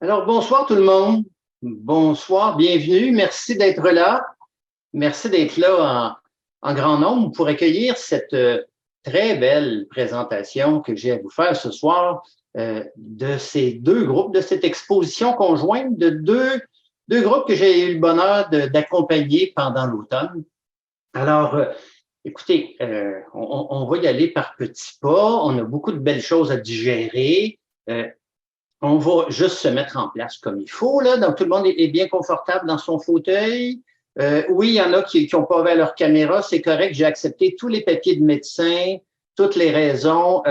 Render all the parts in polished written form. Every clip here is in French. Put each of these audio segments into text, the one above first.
Alors, bonsoir tout le monde. Bonsoir, bienvenue. Merci d'être là. Merci d'être là en grand nombre pour accueillir cette très belle présentation que j'ai à vous faire ce soir de ces deux groupes, de cette exposition conjointe de deux groupes que j'ai eu le bonheur d'accompagner pendant l'automne. Alors, écoutez, on va y aller par petits pas. On a beaucoup de belles choses à digérer. On va juste se mettre en place comme il faut, là. Donc, tout le monde est bien confortable dans son fauteuil. Oui, il y en a qui n'ont pas ouvert leur caméra. C'est correct, j'ai accepté tous les papiers de médecin, toutes les raisons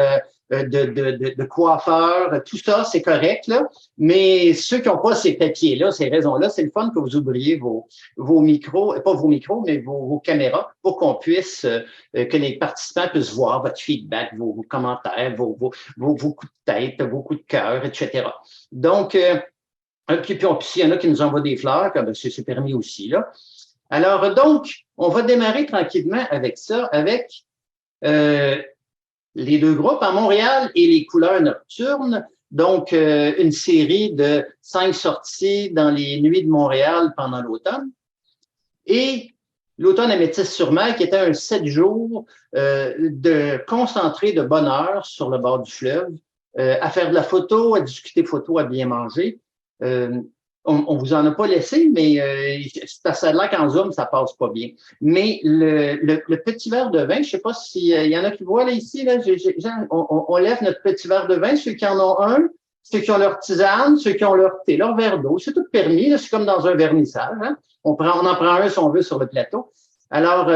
de coiffeur, tout ça, c'est correct, là. Mais ceux qui n'ont pas ces papiers-là, ces raisons-là, c'est le fun que vous oubliez vos micros, pas vos micros, mais vos caméras pour qu'on puisse, que les participants puissent voir votre feedback, vos commentaires, vos coups de tête, vos coups de cœur, etc. Donc, puis il y en a qui nous envoient des fleurs, comme c'est permis aussi, là. Alors, donc, on va démarrer tranquillement avec ça, avec les deux groupes à Montréal et les couleurs nocturnes. Donc, une série de 5 sorties dans les nuits de Montréal pendant l'automne. Et l'automne à Métis-sur-Mer, qui était un 7 jours de concentré de bonheur sur le bord du fleuve, à faire de la photo, à discuter photo, à bien manger. On vous en a pas laissé, mais ça a l'air qu'en Zoom, ça passe pas bien. Mais le petit verre de vin, je sais pas s'il y en a qui voient là ici, là, on lève notre petit verre de vin, ceux qui en ont un, ceux qui ont leur tisane, ceux qui ont leur thé, leur verre d'eau, c'est tout permis, c'est comme dans un vernissage. Hein? On en prend un si on veut sur le plateau. Alors,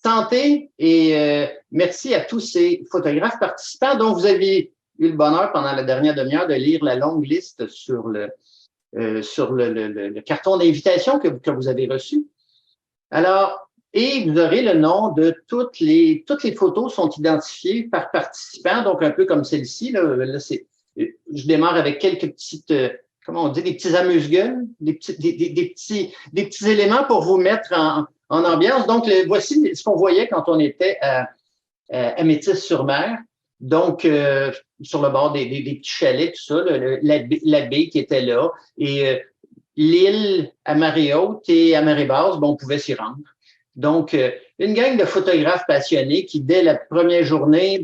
santé et merci à tous ces photographes participants dont vous avez eu le bonheur pendant la dernière demi-heure de lire la longue liste sur le carton d'invitation que vous avez reçu. Alors, et vous aurez le nom de toutes les photos sont identifiées par participant, donc un peu comme celle-ci. Là, je démarre avec quelques petites, comment on dit, des petits amuse-gueules, des petits éléments pour vous mettre en ambiance. Donc, voici ce qu'on voyait quand on était à Métis-sur-Mer. Donc, sur le bord des petits chalets, tout ça, la baie qui était là. Et l'île à marée haute et à marée basse, bon, on pouvait s'y rendre. Donc, une gang de photographes passionnés qui, dès la première journée,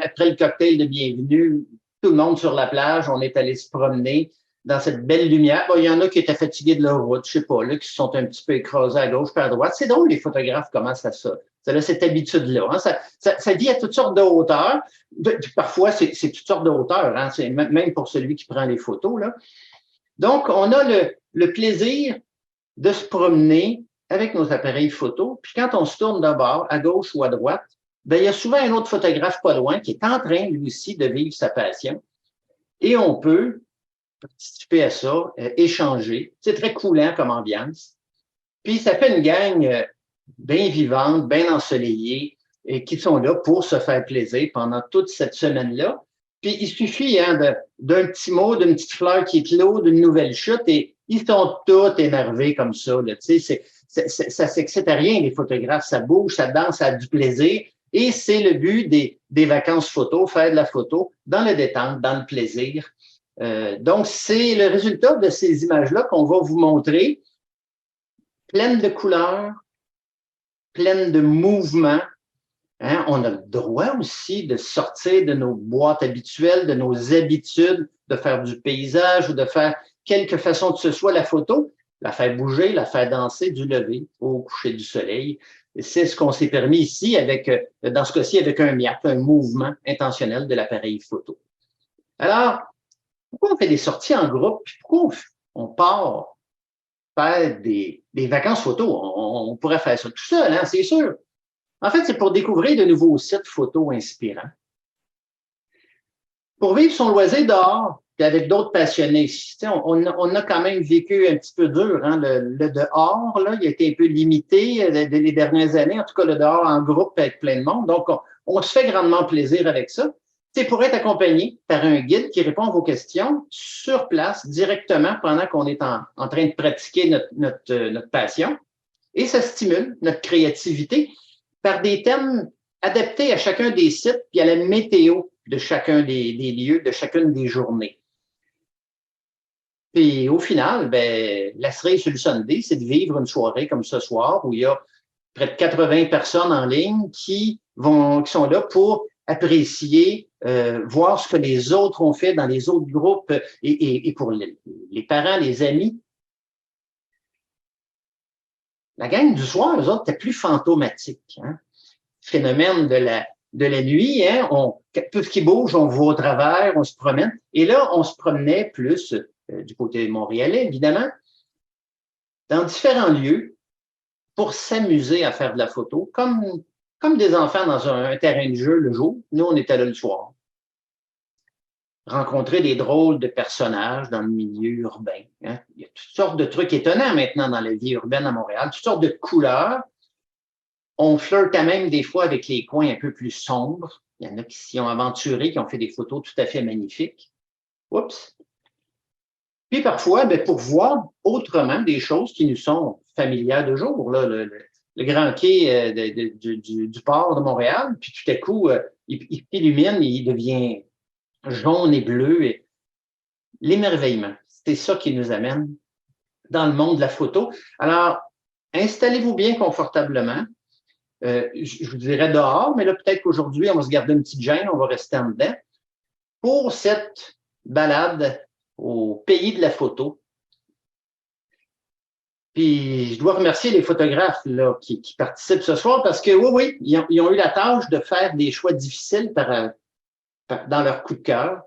après le cocktail de bienvenue, tout le monde sur la plage, on est allé se promener dans cette belle lumière. Bon, il y en a qui étaient fatigués de leur route, je sais pas, là, qui se sont un petit peu écrasés à gauche et à droite. C'est drôle, les photographes commencent à ça. Ça a cette habitude-là. Hein. Ça vit à toutes sortes de hauteurs. Parfois, c'est toutes sortes de hauteurs, hein. Même pour celui qui prend les photos. Là. Donc, on a le plaisir de se promener avec nos appareils photo. Puis quand on se tourne d'abord, à gauche ou à droite, ben, il y a souvent un autre photographe pas loin qui est en train, lui aussi, de vivre sa passion. Et on peut participer à ça, échanger. C'est très coulant comme ambiance. Puis ça fait une gang bien vivante, bien ensoleillée, et qui sont là pour se faire plaisir pendant toute cette semaine-là. Puis il suffit hein, d'un petit mot, d'une petite fleur qui éclot, d'une nouvelle chute, et ils sont tous énervés comme ça. Là, ça s'excite à rien, les photographes. Ça bouge, ça danse, ça a du plaisir. Et c'est le but des vacances photo, faire de la photo dans le détente, dans le plaisir. Donc, c'est le résultat de ces images-là qu'on va vous montrer, pleines de couleurs, pleines de mouvements. Hein? On a le droit aussi de sortir de nos boîtes habituelles, de nos habitudes, de faire du paysage ou de faire quelque façon que ce soit la photo, la faire bouger, la faire danser du lever au coucher du soleil. C'est ce qu'on s'est permis ici avec, dans ce cas-ci, avec un MIAP, un mouvement intentionnel de l'appareil photo. Alors, pourquoi on fait des sorties en groupe? Puis pourquoi on part faire des vacances photo? On pourrait faire ça tout seul, hein, c'est sûr. En fait, c'est pour découvrir de nouveaux sites photos inspirants. Pour vivre son loisir dehors, puis avec d'autres passionnés. On a quand même vécu un petit peu dur. Hein? Le dehors, là, il a été un peu limité les dernières années, en tout cas le dehors en groupe avec plein de monde. Donc, on se fait grandement plaisir avec ça. C'est pour être accompagné par un guide qui répond à vos questions sur place, directement, pendant qu'on est en train de pratiquer notre passion. Et ça stimule notre créativité par des thèmes adaptés à chacun des sites puis à la météo de chacun des lieux, de chacune des journées. Puis au final, ben, la cerise sur le sundae, c'est de vivre une soirée comme ce soir où il y a près de 80 personnes en ligne qui sont là pour apprécier, voir ce que les autres ont fait dans les autres groupes et pour les parents, les amis. La gang du soir, eux autres, étaient plus fantomatiques. Hein? Phénomène de la nuit, hein? Tout ce qui bouge, on voit au travers, on se promène. Et là, on se promenait plus du côté montréalais, évidemment, dans différents lieux pour s'amuser à faire de la photo, comme des enfants dans un terrain de jeu le jour. Nous, on était là le soir. Rencontrer des drôles de personnages dans le milieu urbain. Hein? Il y a toutes sortes de trucs étonnants maintenant dans la vie urbaine à Montréal, toutes sortes de couleurs. On flirte même des fois avec les coins un peu plus sombres. Il y en a qui s'y ont aventurés, qui ont fait des photos tout à fait magnifiques. Oups! Puis parfois, ben, pour voir autrement des choses qui nous sont familières de jour, là, le grand quai du port de Montréal, puis tout à coup, il illumine, il devient jaune et bleu. Et l'émerveillement, c'est ça qui nous amène dans le monde de la photo. Alors, installez-vous bien confortablement. Je vous dirais dehors, mais là, peut-être qu'aujourd'hui, on va se garder une petite gêne, on va rester en dedans. Pour cette balade au pays de la photo. Puis, je dois remercier les photographes là, qui participent ce soir parce que, oui, ils ont eu la tâche de faire des choix difficiles dans leur coup de cœur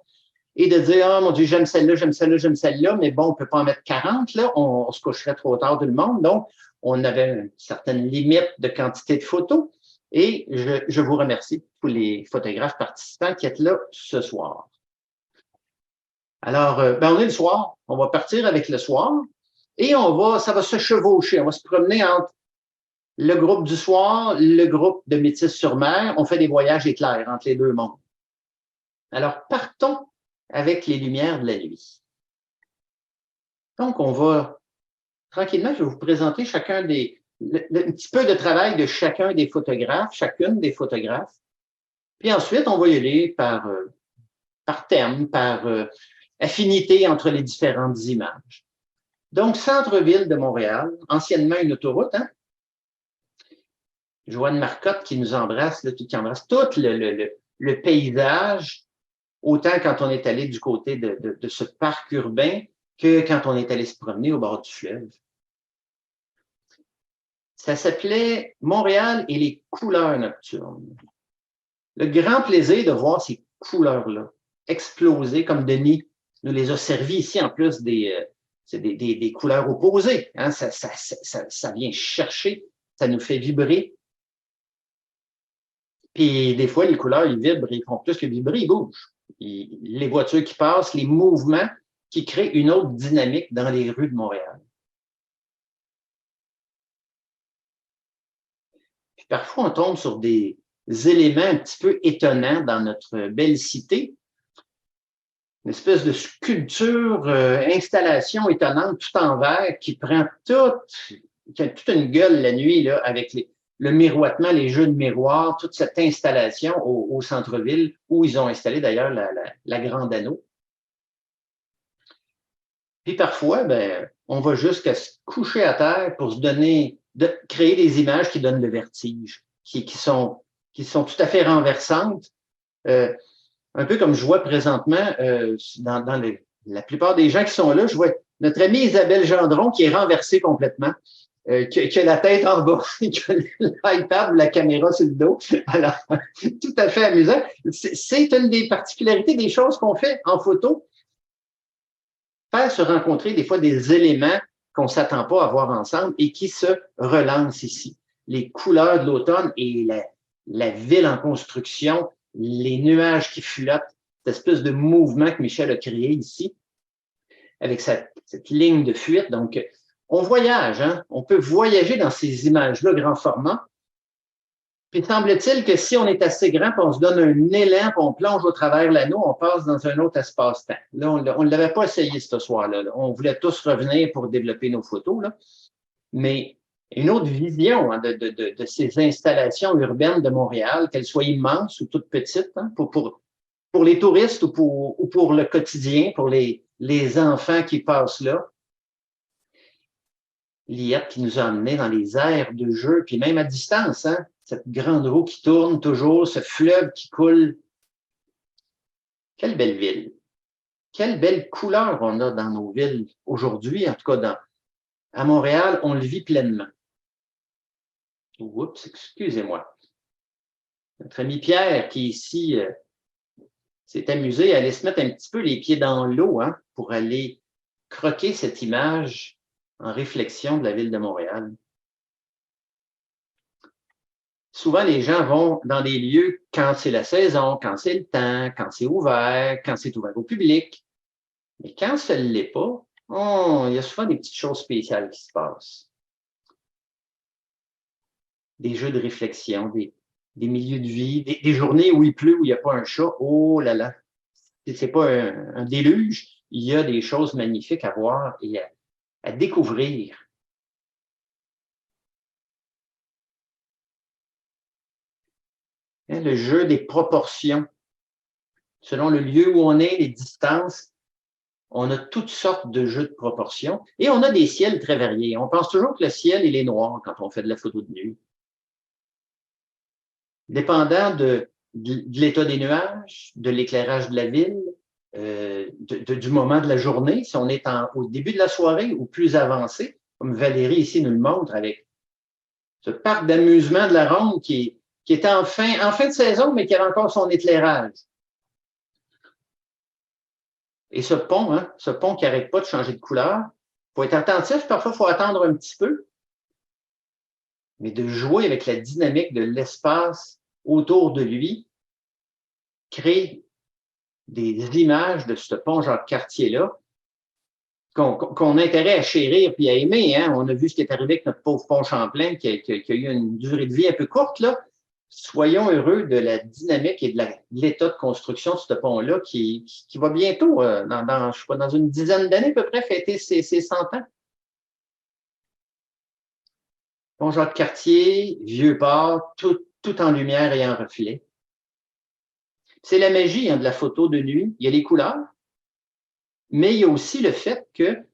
et de dire, oh mon Dieu, j'aime celle-là, j'aime celle-là, j'aime celle-là, mais bon, on ne peut pas en mettre 40, là, on se coucherait trop tard tout le monde. Donc, on avait une certaine limite de quantité de photos. Et je vous remercie pour les photographes participants qui êtes là ce soir. Alors, ben on est le soir. On va partir avec le soir et ça va se chevaucher. On va se promener entre le groupe du soir, le groupe de Métis-sur-Mer. On fait des voyages éclairs entre les deux mondes. Alors, partons avec les lumières de la nuit. Donc, on va tranquillement, je vais vous présenter un petit peu de travail de chacun des photographes, chacune des photographes. Puis ensuite, on va y aller par thème, par affinité entre les différentes images. Donc, centre-ville de Montréal, anciennement une autoroute, hein? Joanne Marcotte qui nous embrasse, là, qui embrasse tout le paysage, autant quand on est allé du côté de ce parc urbain que quand on est allé se promener au bord du fleuve. Ça s'appelait Montréal et les couleurs nocturnes. Le grand plaisir de voir ces couleurs-là exploser comme Denis nous les a servis ici, en plus c'est des couleurs opposées. Hein? Ça vient chercher, ça nous fait vibrer. Puis des fois, les couleurs, ils vibrent, ils font plus que vibrer, ils bougent. Les voitures qui passent, les mouvements qui créent une autre dynamique dans les rues de Montréal. Puis parfois, on tombe sur des éléments un petit peu étonnants dans notre belle cité. Une espèce de sculpture, installation étonnante, tout en verre, qui a toute une gueule la nuit, là, avec le miroitement, les jeux de miroirs, toute cette installation au centre-ville, où ils ont installé d'ailleurs la Grande Anneau. Puis parfois, ben, on va jusqu'à se coucher à terre pour créer des images qui donnent le vertige, qui sont tout à fait renversantes. Un peu comme je vois présentement dans la plupart des gens qui sont là, je vois notre amie Isabelle Gendron qui est renversée complètement, qui a la tête en bas, qui a l'iPad ou la caméra sur le dos. Alors, tout à fait amusant. C'est une des particularités des choses qu'on fait en photo. Faire se rencontrer des fois des éléments qu'on ne s'attend pas à voir ensemble et qui se relancent ici. Les couleurs de l'automne et la ville en construction, les nuages qui flottent, cette espèce de mouvement que Michel a créé ici, avec cette ligne de fuite. Donc, on voyage, hein? On peut voyager dans ces images-là grand format. Puis, semble-t-il que si on est assez grand, puis on se donne un élan, puis on plonge au travers l'anneau, on passe dans un autre espace-temps. Là, on ne l'avait pas essayé ce soir-là. Là. On voulait tous revenir pour développer nos photos, là. Mais une autre vision hein, de ces installations urbaines de Montréal, qu'elles soient immenses ou toutes petites, hein, pour les touristes ou pour le quotidien, pour les les enfants qui passent là. Liette qui nous a emmenés dans les aires de jeu, puis même à distance, hein, cette grande roue qui tourne toujours, ce fleuve qui coule. Quelle belle ville. Quelle belle couleur on a dans nos villes aujourd'hui, en tout cas à Montréal, on le vit pleinement. Oups, excusez-moi. Notre ami Pierre, qui ici s'est amusé à aller se mettre un petit peu les pieds dans l'eau hein, pour aller croquer cette image en réflexion de la ville de Montréal. Souvent, les gens vont dans des lieux quand c'est la saison, quand c'est le temps, quand c'est ouvert au public. Mais quand ça ne l'est pas, il y a souvent des petites choses spéciales qui se passent. Des jeux de réflexion, des milieux de vie, des journées où il pleut, où il n'y a pas un chat. Oh là là, c'est pas un déluge. Il y a des choses magnifiques à voir et à découvrir. Hein, le jeu des proportions. Selon le lieu où on est, les distances, on a toutes sortes de jeux de proportions et on a des ciels très variés. On pense toujours que le ciel, il est noir quand on fait de la photo de nuit. Dépendant de l'état des nuages, de l'éclairage de la ville, du moment de la journée, si on est au début de la soirée ou plus avancé, comme Valérie ici nous le montre avec ce parc d'amusement de la Ronde qui était en fin de saison, mais qui avait encore son éclairage. Et ce pont qui n'arrête pas de changer de couleur, il faut être attentif, parfois il faut attendre un petit peu, mais de jouer avec la dynamique de l'espace autour de lui, crée des images de ce pont Jacques-Cartier-là qu'on a intérêt à chérir puis à aimer. Hein. On a vu ce qui est arrivé avec notre pauvre pont Champlain qui a eu une durée de vie un peu courte. Là. Soyons heureux de la dynamique et de l'état de construction de ce pont-là qui va bientôt, je sais pas, dans une dizaine d'années à peu près, fêter ses 100 ans. Pont Jacques-Cartier, Vieux-Port, tout en lumière et en reflet. C'est la magie hein, de la photo de nuit. Il y a les couleurs, mais il y a aussi le fait que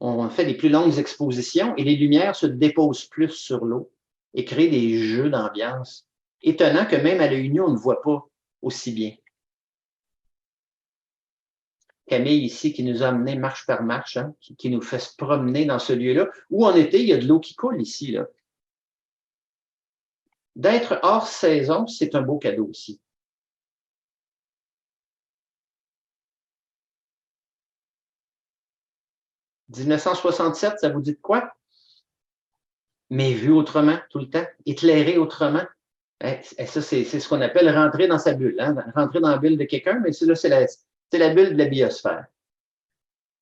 on fait des plus longues expositions et les lumières se déposent plus sur l'eau et créent des jeux d'ambiance. Étonnant que même à l'œil nu, on ne voit pas aussi bien. Camille ici qui nous a amenés marche par marche, hein, qui nous fait se promener dans ce lieu-là, où en été, il y a de l'eau qui coule ici. Là. D'être hors saison, c'est un beau cadeau aussi. « 1967, ça vous dit de quoi? Mais vu autrement, tout le temps, éclairé autrement. Ça, c'est ce qu'on appelle rentrer dans sa bulle, hein? Rentrer dans la bulle de quelqu'un, mais là, c'est la bulle de la biosphère.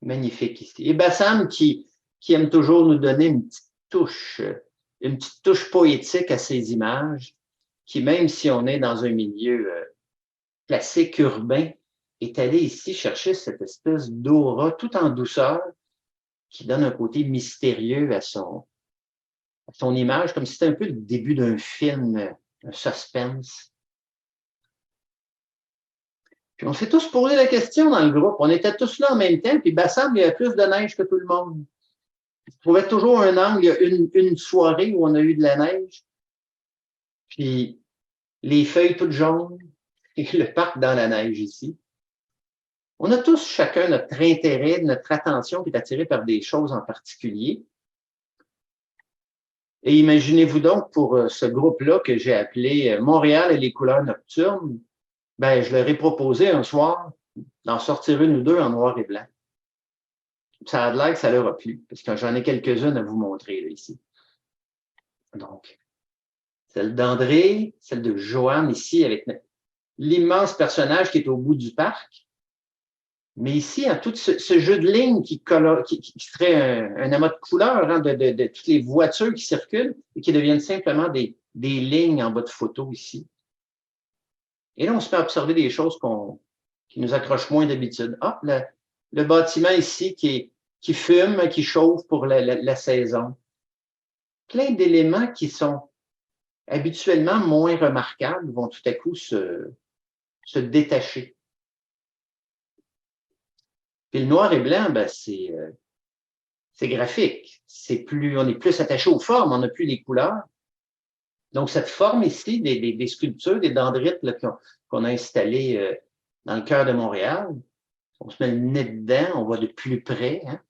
Magnifique ici. Et Bassam qui aime toujours nous donner une petite touche poétique à ces images, qui même si on est dans un milieu classique urbain, est allé ici chercher cette espèce d'aura tout en douceur qui donne un côté mystérieux à son image, comme si c'était un peu le début d'un film, un suspense. Puis on s'est tous posé la question dans le groupe. On était tous là en même temps, puis Bassam, il y a plus de neige que tout le monde. Je trouvais toujours un angle, il y a une soirée où on a eu de la neige, puis les feuilles toutes jaunes, et le parc dans la neige ici. On a tous chacun notre intérêt, notre attention qui est attirée par des choses en particulier. Et imaginez-vous donc pour ce groupe-là que j'ai appelé Montréal et les couleurs nocturnes, ben, je leur ai proposé un soir d'en sortir une ou deux en noir et blanc. Ça a l'air que ça leur a plu, parce que j'en ai quelques-unes à vous montrer là, ici. Donc, celle d'André, celle de Joanne ici avec l'immense personnage qui est au bout du parc. Mais ici, hein, tout ce jeu de lignes qui serait un amas de couleurs hein, de toutes les voitures qui circulent et qui deviennent simplement des lignes en bas de photo ici. Et là, on se met à observer des choses qui nous accrochent moins d'habitude. Ah, le bâtiment ici qui fume, qui chauffe pour la saison. Plein d'éléments qui sont habituellement moins remarquables vont tout à coup se détacher. Puis le noir et blanc, ben, c'est graphique. On est plus attaché aux formes, on n'a plus les couleurs. Donc, cette forme ici, des sculptures, des dendrites qu'on a installées dans le cœur de Montréal, on se met le nez dedans, on voit de plus près. Hein?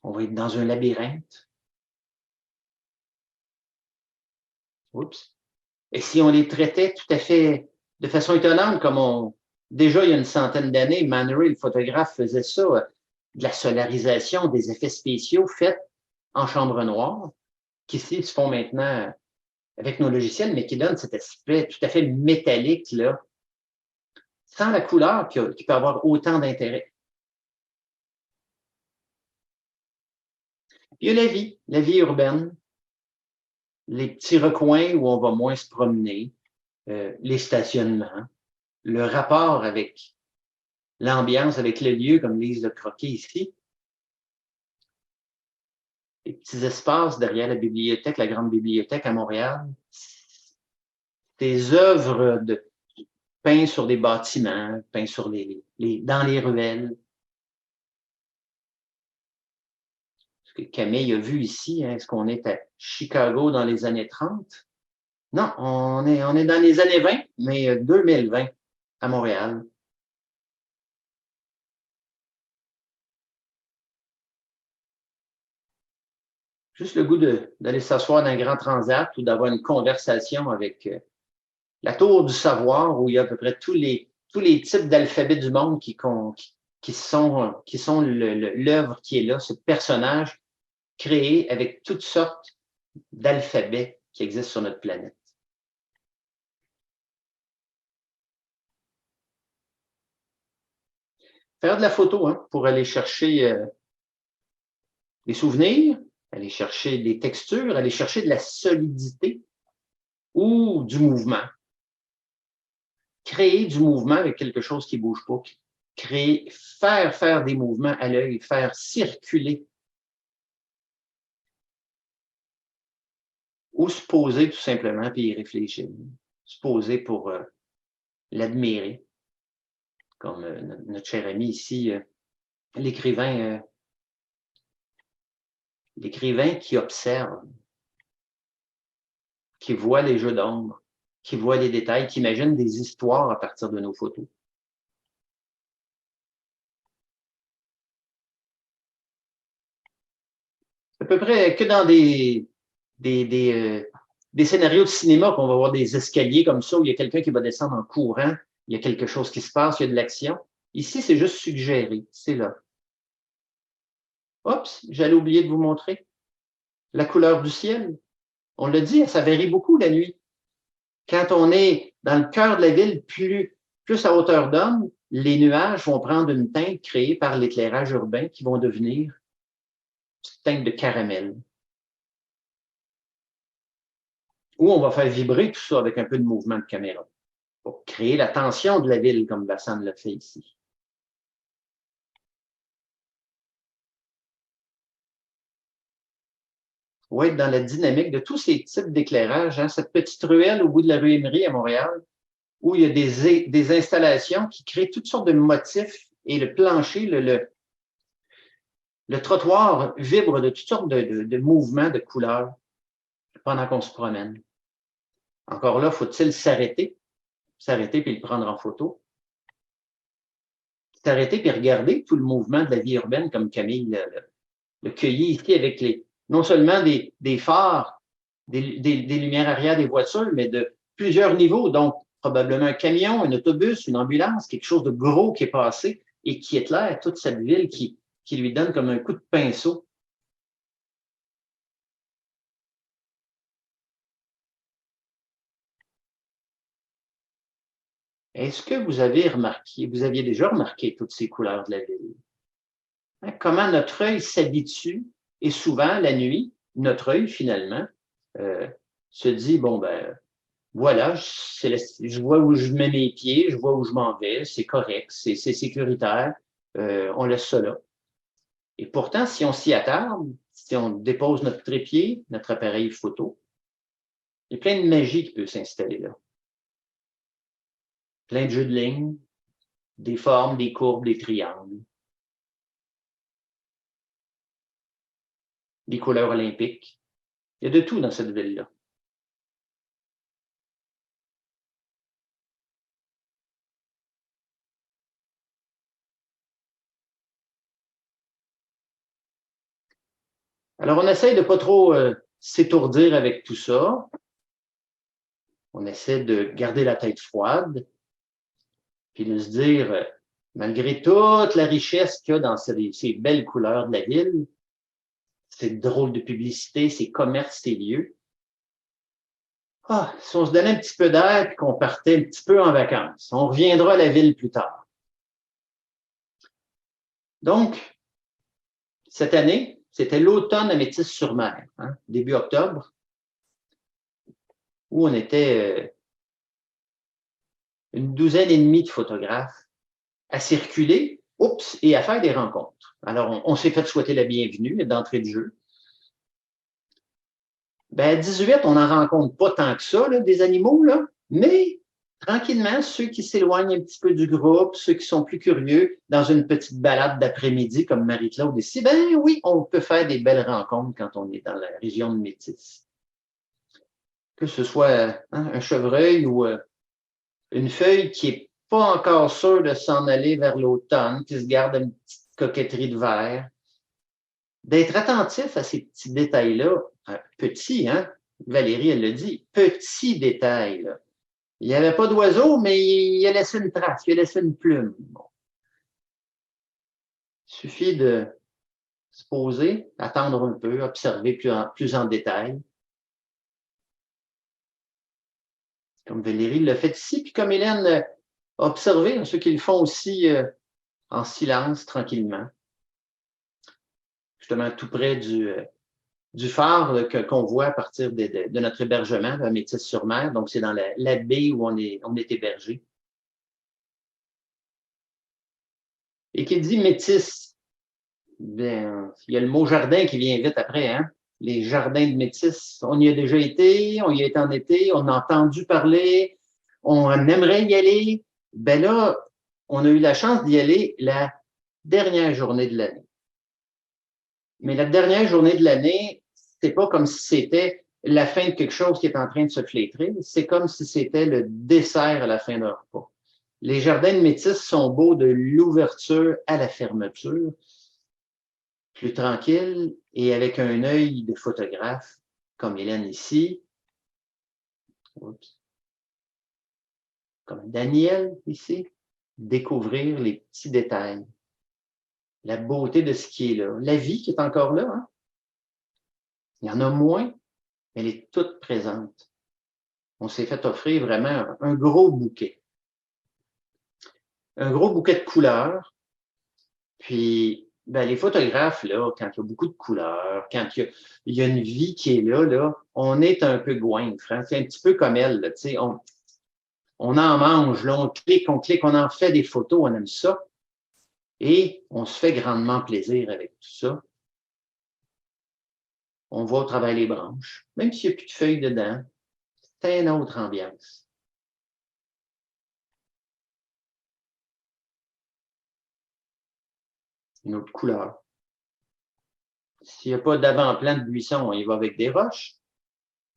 On va être dans un labyrinthe. Oups. Et si on les traitait tout à fait de façon étonnante, déjà il y a une centaine d'années, Man Ray, le photographe, faisait ça, de la solarisation, des effets spéciaux faits en chambre noire, qui ici se font maintenant avec nos logiciels, mais qui donnent cet aspect tout à fait métallique, là, sans la couleur qui peut avoir autant d'intérêt. Il y a la vie urbaine, les petits recoins où on va moins se promener, les stationnements, le rapport avec l'ambiance, avec le lieu, comme Lise le croquis ici, les petits espaces derrière la bibliothèque, la grande bibliothèque à Montréal, des œuvres peintes sur des bâtiments, peintes sur dans les ruelles. Ce que Camille a vu ici, hein, est-ce qu'on est à Chicago dans les années 30? Non, on est dans les années 20, mais 2020 à Montréal. Juste le goût d'aller s'asseoir dans un grand transat ou d'avoir une conversation avec la tour du savoir où il y a à peu près tous les types d'alphabets du monde qui sont l'œuvre qui est là, ce personnage créé avec toutes sortes d'alphabets qui existent sur notre planète. Faire de la photo hein, pour aller chercher des souvenirs, aller chercher des textures, aller chercher de la solidité ou du mouvement. Créer du mouvement avec quelque chose qui ne bouge pas. Faire des mouvements à l'œil, faire circuler. Ou se poser tout simplement puis y réfléchir. Se poser pour l'admirer. Comme notre cher ami ici, l'écrivain qui observe, qui voit les jeux d'ombre, qui voit les détails, qui imagine des histoires à partir de nos photos. À peu près que dans des scénarios de cinéma qu'on va voir des escaliers comme ça où il y a quelqu'un qui va descendre en courant, il y a quelque chose qui se passe, il y a de l'action. Ici, c'est juste suggéré, c'est là. Oups, j'allais oublier de vous montrer la couleur du ciel. On l'a dit, ça varie beaucoup la nuit. Quand on est dans le cœur de la ville, plus à hauteur d'homme, les nuages vont prendre une teinte créée par l'éclairage urbain qui vont devenir une petite teinte de caramel. Ou on va faire vibrer tout ça avec un peu de mouvement de caméra pour créer la tension de la ville, comme Bassam l'a fait ici. Ou être dans la dynamique de tous ces types d'éclairage. Hein, cette petite ruelle au bout de la rue Émery à Montréal, où il y a des installations qui créent toutes sortes de motifs et le plancher, le trottoir vibre de toutes sortes de mouvements, de couleurs pendant qu'on se promène. Encore là, faut-il s'arrêter puis le prendre en photo. S'arrêter puis regarder tout le mouvement de la vie urbaine comme Camille le cueilli ici avec non seulement des phares, des lumières arrière des voitures, mais de plusieurs niveaux. Donc, probablement un camion, un autobus, une ambulance, quelque chose de gros qui est passé et qui éclaire toute cette ville qui lui donne comme un coup de pinceau. Est-ce que vous aviez déjà remarqué toutes ces couleurs de la ville? Hein, comment notre œil s'habitue et souvent, la nuit, notre œil, finalement, se dit, bon, ben, voilà, je vois où je mets mes pieds, je vois où je m'en vais, c'est correct, c'est sécuritaire, on laisse ça là. Et pourtant, si on s'y attarde, si on dépose notre trépied, notre appareil photo, il y a plein de magie qui peut s'installer là. Plein de jeux de lignes, des formes, des courbes, des triangles, des couleurs olympiques. Il y a de tout dans cette ville-là. Alors, on essaye de pas trop s'étourdir avec tout ça. On essaie de garder la tête froide, puis de se dire, malgré toute la richesse qu'il y a dans ces belles couleurs de la ville, ces drôles de publicité, ces commerces, ces lieux, si on se donnait un petit peu d'air et qu'on partait un petit peu en vacances, on reviendra à la ville plus tard. Donc, cette année, c'était l'automne à Métis-sur-Mer, hein, début octobre, où on était une douzaine et demie de photographes à circuler, et à faire des rencontres. Alors, on s'est fait souhaiter la bienvenue d'entrée de jeu. Ben, à 18, on n'en rencontre pas tant que ça, là, des animaux, là, mais tranquillement, ceux qui s'éloignent un petit peu du groupe, ceux qui sont plus curieux, dans une petite balade d'après-midi comme Marie-Claude ici, ben oui, on peut faire des belles rencontres quand on est dans la région de Métis. Que ce soit un chevreuil ou une feuille qui est pas encore sûre de s'en aller vers l'automne, qui se garde une petite coquetterie de verre, d'être attentif à ces petits détails-là, petits, hein? Valérie, elle le dit, petits détails, là. Il n'y avait pas d'oiseau, mais il a laissé une trace, il a laissé une plume. Bon. Il suffit de se poser, attendre un peu, observer plus en détail. Comme Valérie l'a fait ici, puis comme Hélène a observé, ceux qui le font aussi en silence, tranquillement. Justement, tout près du phare qu'on voit à partir de notre hébergement à Métis-sur-Mer. Donc, c'est dans la baie où on est hébergé. Et qui dit Métis, bien, il y a le mot jardin qui vient vite après, hein? Les jardins de Métis. On y a déjà été, on y a été en été, on a entendu parler, on aimerait y aller. Ben là, on a eu la chance d'y aller la dernière journée de l'année. Mais la dernière journée de l'année, c'est pas comme si c'était la fin de quelque chose qui est en train de se flétrer. C'est comme si c'était le dessert à la fin d'un repas. Les jardins de Métis sont beaux de l'ouverture à la fermeture, plus tranquille et avec un œil de photographe, comme Hélène ici, comme Daniel ici, découvrir les petits détails, la beauté de ce qui est là, la vie qui est encore là. Hein? Il y en a moins, elle est toute présente. On s'est fait offrir vraiment un gros bouquet. Un gros bouquet de couleurs. Puis, ben, les photographes, là, quand il y a beaucoup de couleurs, quand il y a une vie qui est là, on est un peu goinfre. Hein? C'est un petit peu comme elle, là, on en mange, là, on clique, on en fait des photos, on aime ça. Et on se fait grandement plaisir avec tout ça. On voit au travers les branches, même s'il n'y a plus de feuilles dedans, c'est une autre ambiance. Une autre couleur. S'il n'y a pas d'avant-plan de buisson, on y va avec des roches.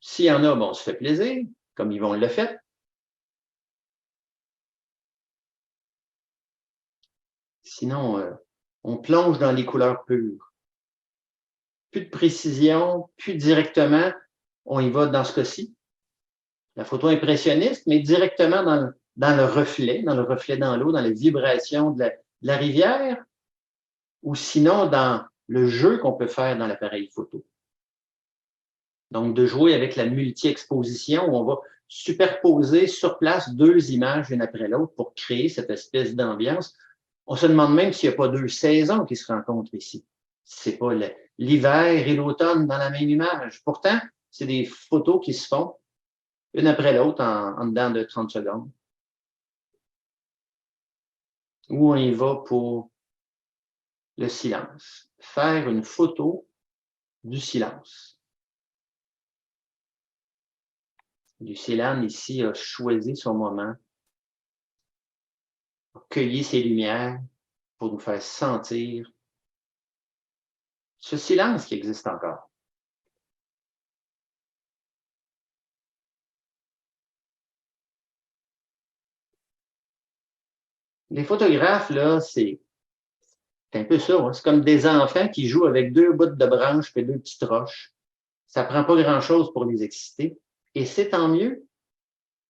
S'il y en a, bon, on se fait plaisir, comme Yvon le fait. Sinon, on plonge dans les couleurs pures. Plus de précision, plus directement, on y va dans ce cas-ci. La photo impressionniste, mais directement dans le reflet dans l'eau, dans la vibration de la rivière, ou sinon dans le jeu qu'on peut faire dans l'appareil photo. Donc, de jouer avec la multi-exposition où on va superposer sur place deux images l'une après l'autre pour créer cette espèce d'ambiance. On se demande même s'il n'y a pas deux saisons qui se rencontrent ici. C'est pas l'hiver et l'automne dans la même image. Pourtant, c'est des photos qui se font une après l'autre en dedans de 30 secondes. Où on y va pour le silence. Faire une photo du silence. Lucélane, ici, a choisi son moment. pour cueillir ces lumières, pour nous faire sentir ce silence qui existe encore. Les photographes, là, c'est un peu ça. Hein? C'est comme des enfants qui jouent avec deux bouts de branches et deux petites roches. Ça prend pas grand-chose pour les exciter. Et c'est tant mieux,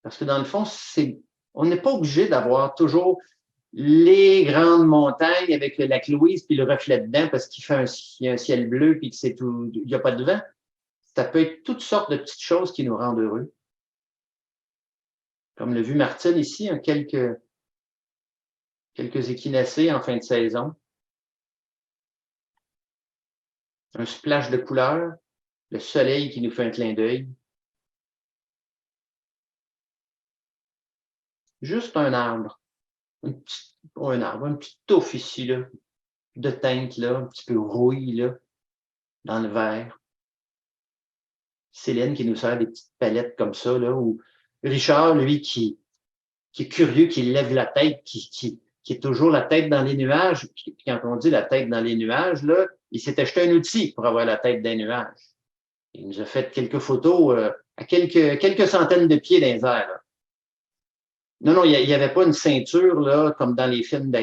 parce que dans le fond, on n'est pas obligé d'avoir toujours les grandes montagnes avec le lac Louise puis le reflet dedans parce il y a un ciel bleu puis que c'est tout, il n'y a pas de vent. Ça peut être toutes sortes de petites choses qui nous rendent heureux. Comme l'a vu Martine ici, hein, quelques échinacées en fin de saison. Un splash de couleur, le soleil qui nous fait un clin d'œil. Juste un arbre. Une petite touffe ici, là, de teinte, là, un petit peu rouille, là, dans le verre. Céline qui nous sert des petites palettes comme ça, là, ou Richard, lui, qui est curieux, qui lève la tête, qui est toujours la tête dans les nuages. Puis quand on dit la tête dans les nuages, là, il s'est acheté un outil pour avoir la tête dans les nuages. Il nous a fait quelques photos à quelques centaines de pieds dans les airs. Là. Non, il n'y avait pas une ceinture là, comme dans les films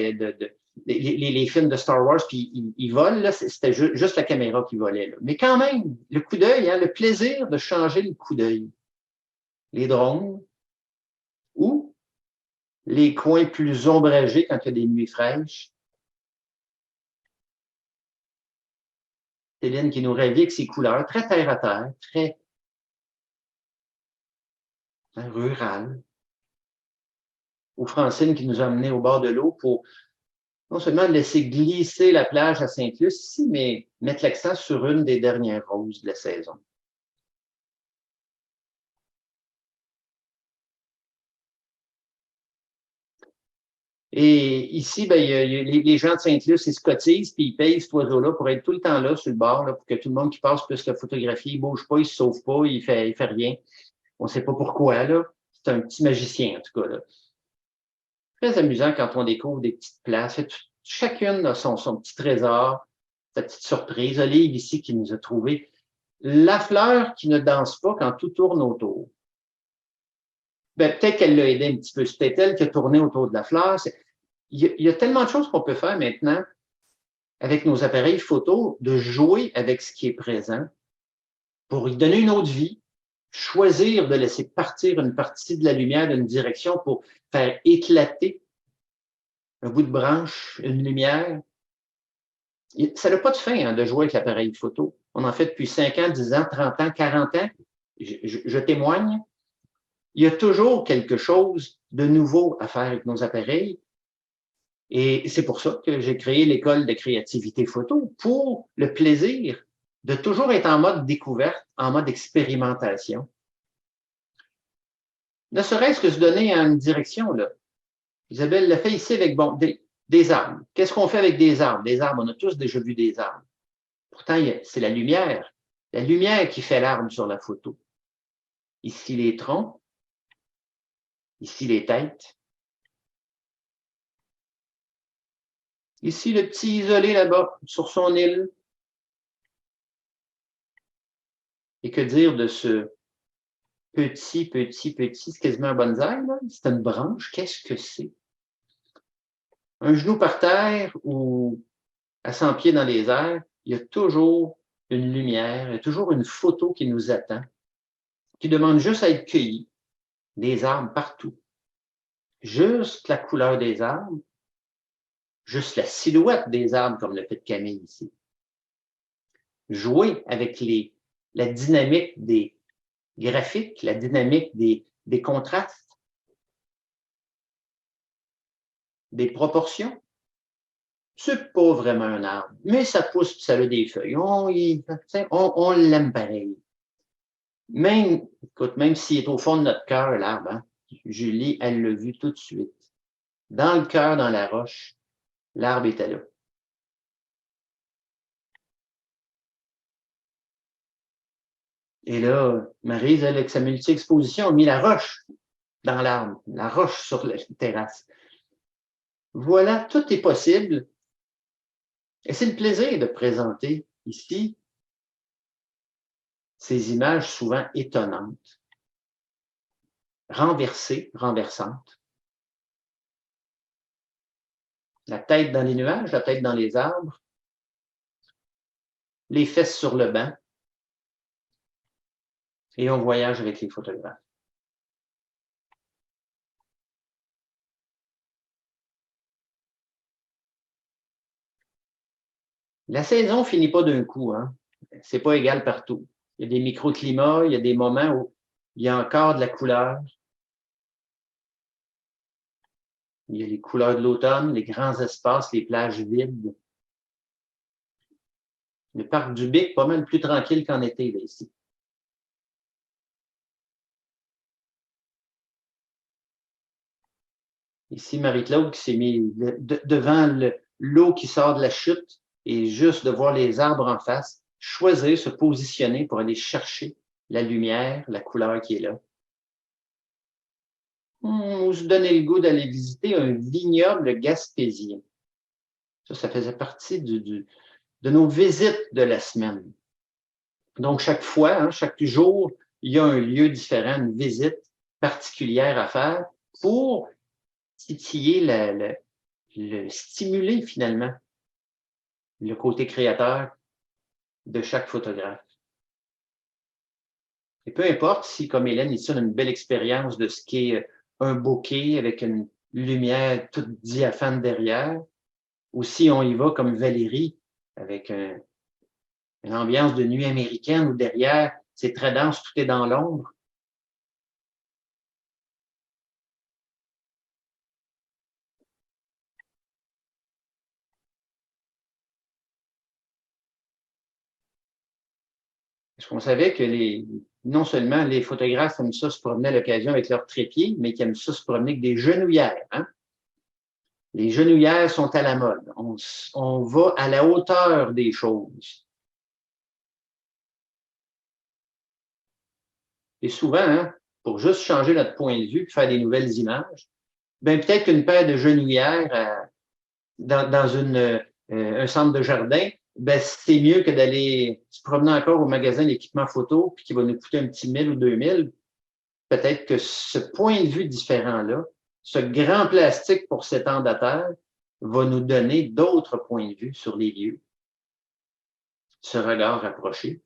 les films de Star Wars, puis ils volent, là, c'était juste la caméra qui volait. Là. Mais quand même, le coup d'œil, hein, le plaisir de changer le coup d'œil. Les drones ou les coins plus ombragés quand il y a des nuits fraîches. Céline qui nous ravit avec ses couleurs, très terre à terre, très rurales. Ou Francine qui nous a amenés au bord de l'eau pour non seulement laisser glisser la plage à Sainte-Luce ici, mais mettre l'accent sur une des dernières roses de la saison. Et ici, ben, les gens de Sainte-Luce, ils se cotisent, puis ils payent cet oiseau-là pour être tout le temps là, sur le bord, là, pour que tout le monde qui passe puisse le photographier. Il bouge pas, il se sauve pas, il fait rien. On ne sait pas pourquoi, là. C'est un petit magicien, en tout cas, là. Très amusant quand on découvre des petites places. Chacune a son petit trésor, sa petite surprise. Olive ici qui nous a trouvé la fleur qui ne danse pas quand tout tourne autour. Ben, peut-être qu'elle l'a aidé un petit peu. C'est peut-être elle qui a tourné autour de la fleur. Il y a tellement de choses qu'on peut faire maintenant avec nos appareils photo, de jouer avec ce qui est présent pour y donner une autre vie, choisir de laisser partir une partie de la lumière d'une direction pour faire éclater un bout de branche, une lumière. Ça n'a pas de fin hein, de jouer avec l'appareil photo. On en fait depuis 5 ans, 10 ans, 30 ans, 40 ans. Je témoigne. Il y a toujours quelque chose de nouveau à faire avec nos appareils. Et c'est pour ça que j'ai créé l'école de créativité photo pour le plaisir de toujours être en mode découverte, en mode expérimentation. Ne serait-ce que se donner une direction, là. Isabelle l'a fait ici avec bon, des arbres. Qu'est-ce qu'on fait avec des arbres? Des arbres, on a tous déjà vu des arbres. Pourtant, c'est la lumière. La lumière qui fait l'arbre sur la photo. Ici, les troncs. Ici, les têtes. Ici, le petit isolé là-bas, sur son île. Et que dire de ce petit, c'est quasiment un bonsaï, là? C'est une branche. Qu'est-ce que c'est? Un genou par terre ou à 100 pieds dans les airs, il y a toujours une lumière, il y a toujours une photo qui nous attend, qui demande juste à être cueillie. Des arbres partout. Juste la couleur des arbres, juste la silhouette des arbres, comme le fait Camille ici. Jouer avec la dynamique des graphiques, la dynamique des contrastes, des proportions. C'est pas vraiment un arbre, mais ça pousse et ça a des feuilles. On l'aime pareil. Même, écoute, même s'il est au fond de notre cœur, l'arbre, hein, Julie, elle l'a vu tout de suite. Dans le cœur, dans la roche, l'arbre était là. Et là, Maryse, avec sa multi-exposition, a mis la roche dans l'arbre, la roche sur la terrasse. Voilà, tout est possible. Et c'est le plaisir de présenter ici ces images souvent étonnantes, renversées, renversantes. La tête dans les nuages, la tête dans les arbres, les fesses sur le banc, et on voyage avec les photographes. La saison finit pas d'un coup, hein. C'est pas égal partout. Il y a des microclimats, il y a des moments où il y a encore de la couleur. Il y a les couleurs de l'automne, les grands espaces, les plages vides. Le parc du Bic, pas mal plus tranquille qu'en été, là, ici. Ici, Marie-Claude qui s'est mis devant l'eau qui sort de la chute et juste de voir les arbres en face, choisir, se positionner pour aller chercher la lumière, la couleur qui est là. On se donnait le goût d'aller visiter un vignoble gaspésien. Ça faisait partie de nos visites de la semaine. Donc, chaque fois, hein, chaque jour, il y a un lieu différent, une visite particulière à faire pour titiller, stimuler finalement le côté créateur de chaque photographe. Et peu importe si, comme Hélène, ici, on a une belle expérience de ce qu'est un bokeh avec une lumière toute diaphane derrière, ou si on y va comme Valérie avec une ambiance de nuit américaine où derrière, c'est très dense, tout est dans l'ombre. Parce qu'on savait que non seulement les photographes aiment ça se promener à l'occasion avec leurs trépieds, mais qu'ils aiment ça se promener avec des genouillères. Hein? Les genouillères sont à la mode. On va à la hauteur des choses. Et souvent, hein, pour juste changer notre point de vue, faire des nouvelles images, ben peut-être qu'une paire de genouillères dans un centre de jardin, ben c'est mieux que d'aller se promener encore au magasin d'équipement photo, puis qui va nous coûter un petit 1000 ou 2000. Peut-être que ce point de vue différent-là, ce grand plastique pour s'étendre à terre, va nous donner d'autres points de vue sur les lieux, ce regard rapproché.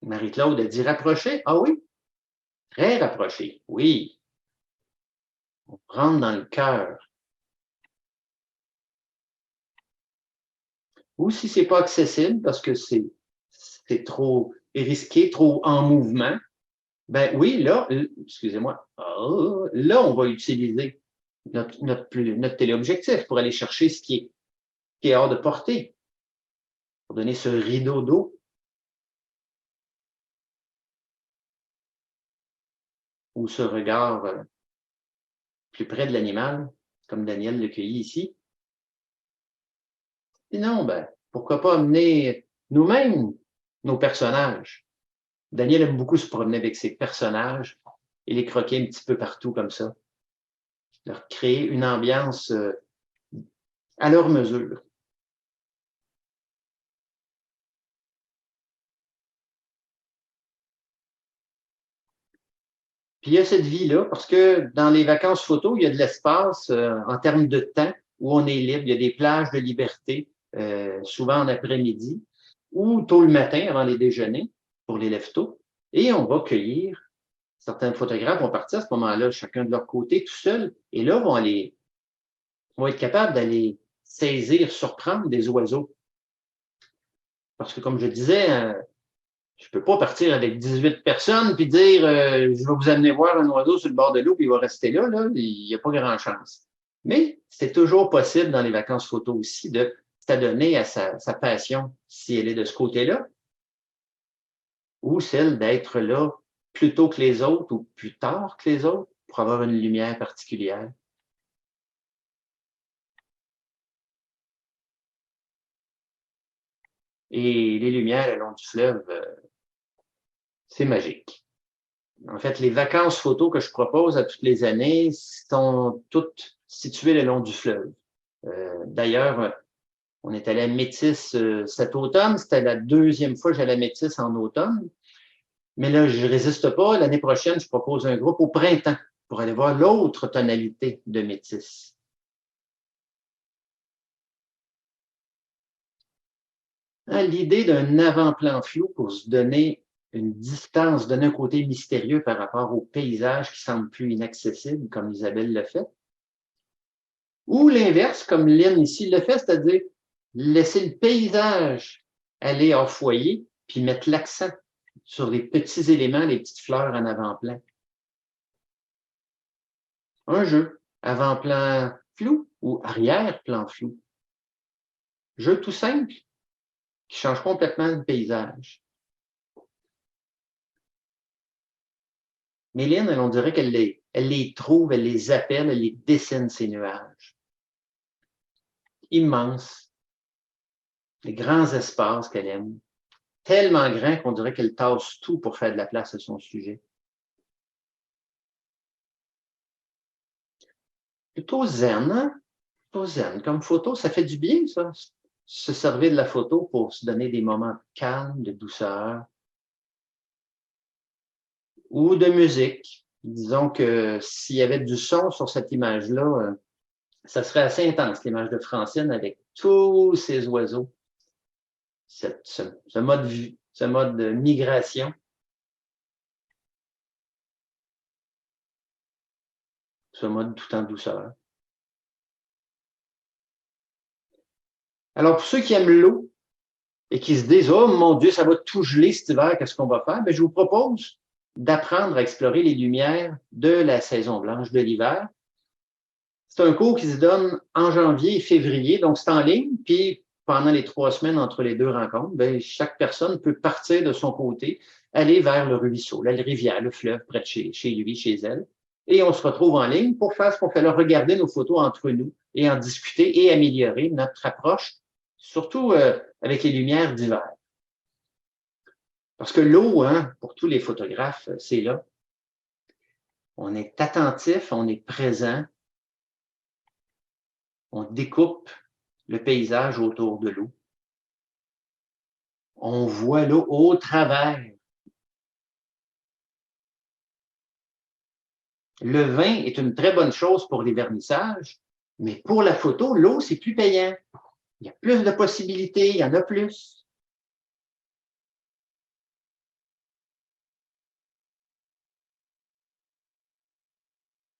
Marie-Claude a dit rapproché. Ah oui, très rapproché. Oui, on rentre dans le cœur. Ou si c'est pas accessible parce que c'est trop risqué, trop en mouvement, ben oui, là, excusez-moi, là, on va utiliser notre téléobjectif pour aller chercher ce qui est hors de portée, pour donner ce rideau d'eau ou ce regard plus près de l'animal, comme Daniel le cueillit ici. Sinon, ben, pourquoi pas amener nous-mêmes nos personnages. Daniel aime beaucoup se promener avec ses personnages et les croquer un petit peu partout comme ça. Leur créer une ambiance à leur mesure. Puis il y a cette vie-là, parce que dans les vacances photo, il y a de l'espace en termes de temps où on est libre. Il y a des plages de liberté, souvent en après-midi, ou tôt le matin avant les déjeuners pour les lève-tôt. Et on va cueillir. Certains photographes vont partir à ce moment-là, chacun de leur côté, tout seul, et là, vont être capables d'aller saisir, surprendre des oiseaux. Parce que, comme je disais, je peux pas partir avec 18 personnes puis dire je vais vous amener voir un oiseau sur le bord de l'eau puis il va rester là, là. Il n'y a pas grand chance. Mais c'est toujours possible dans les vacances photo aussi de s'adonner à sa passion, si elle est de ce côté-là, ou celle d'être là plus tôt que les autres ou plus tard que les autres pour avoir une lumière particulière. Et les lumières le long du fleuve, c'est magique. En fait, les vacances photos que je propose à toutes les années sont toutes situées le long du fleuve. D'ailleurs, on est allé à Métis cet automne. C'était la deuxième fois que j'allais à Métis en automne. Mais là, je ne résiste pas. L'année prochaine, je propose un groupe au printemps pour aller voir l'autre tonalité de Métis. L'idée d'un avant-plan flou pour se donner une distance, donner un côté mystérieux par rapport au paysage qui semble plus inaccessible, comme Isabelle le fait. Ou l'inverse, comme Lynn ici le fait, c'est-à-dire laisser le paysage aller en foyer, puis mettre l'accent sur les petits éléments, les petites fleurs en avant-plan. Un jeu, avant-plan flou ou arrière-plan flou. Jeu tout simple qui change complètement le paysage. Mais Lynn, on dirait qu'elle les trouve, elle les appelle, elle les dessine, ces nuages. Immenses, les grands espaces qu'elle aime, tellement grands qu'on dirait qu'elle tasse tout pour faire de la place à son sujet. Plutôt zen, hein? Plutôt zen. Comme photo, ça fait du bien, ça. Se servir de la photo pour se donner des moments calmes, de douceur, ou de musique. Disons que s'il y avait du son sur cette image-là, ça serait assez intense, l'image de Francine, avec tous ces oiseaux. Ce mode de migration. Ce mode tout en douceur. Alors, pour ceux qui aiment l'eau et qui se disent « Oh mon Dieu, ça va tout geler cet hiver, qu'est-ce qu'on va faire? » Bien, je vous propose d'apprendre à explorer les lumières de la saison blanche de l'hiver. C'est un cours qui se donne en janvier et février, donc c'est en ligne, puis pendant les 3 semaines entre les deux rencontres, bien, chaque personne peut partir de son côté, aller vers le ruisseau, la rivière, le fleuve, près de chez lui, chez elle, et on se retrouve en ligne pour faire ce qu'on fait là, regarder nos photos entre nous et en discuter et améliorer notre approche, surtout avec les lumières d'hiver. Parce que l'eau, hein, pour tous les photographes, c'est là. On est attentif, on est présent, on découpe le paysage autour de l'eau. On voit l'eau au travers. Le vin est une très bonne chose pour les vernissages, mais pour la photo, l'eau, c'est plus payant. Il y a plus de possibilités, il y en a plus.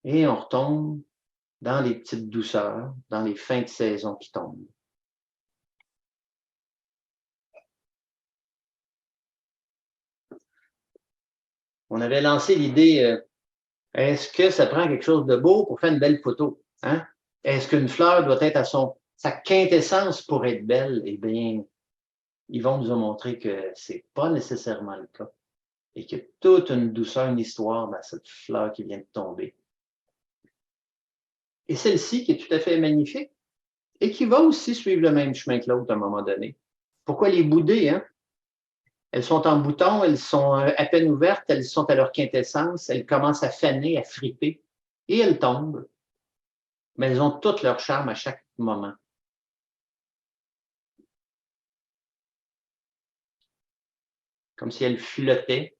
Et on retombe dans les petites douceurs, dans les fins de saison qui tombent. On avait lancé l'idée, est-ce que ça prend quelque chose de beau pour faire une belle photo? Hein? Est-ce qu'une fleur doit être à sa quintessence pour être belle? Eh bien, Yvon nous a montré que c'est pas nécessairement le cas et qu'il y a toute une douceur, une histoire dans cette fleur qui vient de tomber. Et celle-ci qui est tout à fait magnifique et qui va aussi suivre le même chemin que l'autre à un moment donné. Pourquoi les bouder, hein? Elles sont en bouton, elles sont à peine ouvertes, elles sont à leur quintessence, elles commencent à faner, à friper et elles tombent. Mais elles ont tout leur charme à chaque moment. Comme si elles flottaient,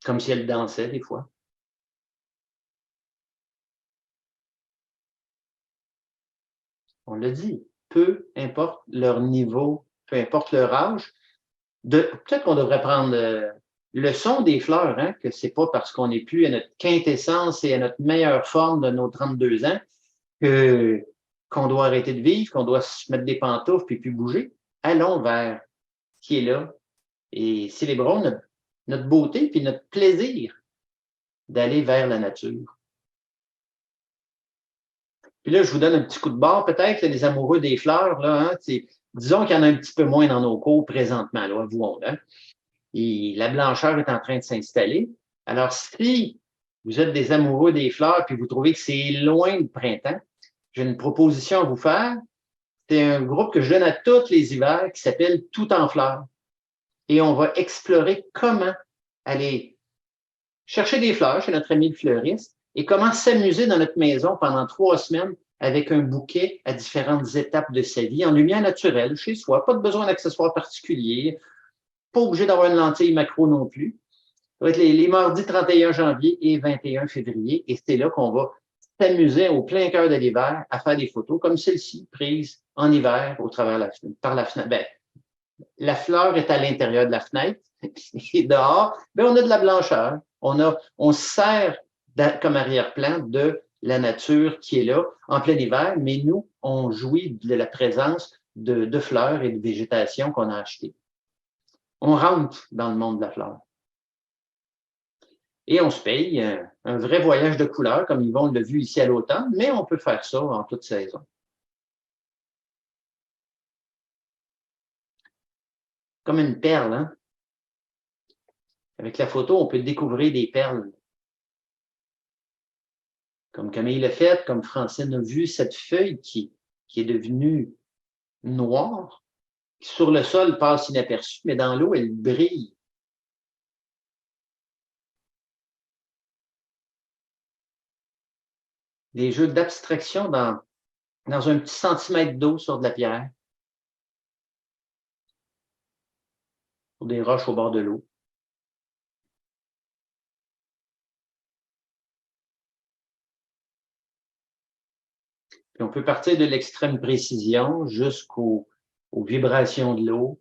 comme si elles dansaient des fois. On l'a dit, peu importe leur niveau, peu importe leur âge, peut-être qu'on devrait prendre le son des fleurs, hein, que c'est pas parce qu'on n'est plus à notre quintessence et à notre meilleure forme de nos 32 ans qu'on doit arrêter de vivre, qu'on doit se mettre des pantoufles puis plus bouger. Allons vers ce qui est là et célébrons notre beauté puis notre plaisir d'aller vers la nature. Puis là, je vous donne un petit coup de barre, peut-être, les amoureux des fleurs, là, hein, disons qu'il y en a un petit peu moins dans nos cours présentement, là, avouons, hein. Et la blancheur est en train de s'installer. Alors, si vous êtes des amoureux des fleurs puis vous trouvez que c'est loin le printemps, j'ai une proposition à vous faire. C'est un groupe que je donne à tous les hivers qui s'appelle Tout en fleurs. et on va explorer comment aller chercher des fleurs chez notre ami le fleuriste et comment s'amuser dans notre maison pendant 3 semaines avec un bouquet à différentes étapes de sa vie, en lumière naturelle, chez soi. Pas de besoin d'accessoires particuliers, pas obligé d'avoir une lentille macro non plus. Ça va être les mardis 31 janvier et 21 février, et c'est là qu'on va s'amuser au plein cœur de l'hiver à faire des photos comme celle-ci, prise en hiver au travers de par la fenêtre. Ben, la fleur est à l'intérieur de la fenêtre et dehors, ben, on a de la blancheur. On se sert comme arrière-plan de la nature qui est là en plein hiver, mais nous, on jouit de la présence de fleurs et de végétation qu'on a achetées. On rentre dans le monde de la fleur. Et on se paye un vrai voyage de couleurs, comme Yvon l'a vu ici à l'automne, mais on peut faire ça en toute saison. Comme une perle, hein? Avec la photo, on peut découvrir des perles. Comme Camille l'a fait, comme Francine a vu cette feuille qui est devenue noire, qui sur le sol passe inaperçue, mais dans l'eau, elle brille. Des jeux d'abstraction dans un petit centimètre d'eau sur de la pierre, sur des roches au bord de l'eau. Puis on peut partir de l'extrême précision jusqu'aux vibrations de l'eau,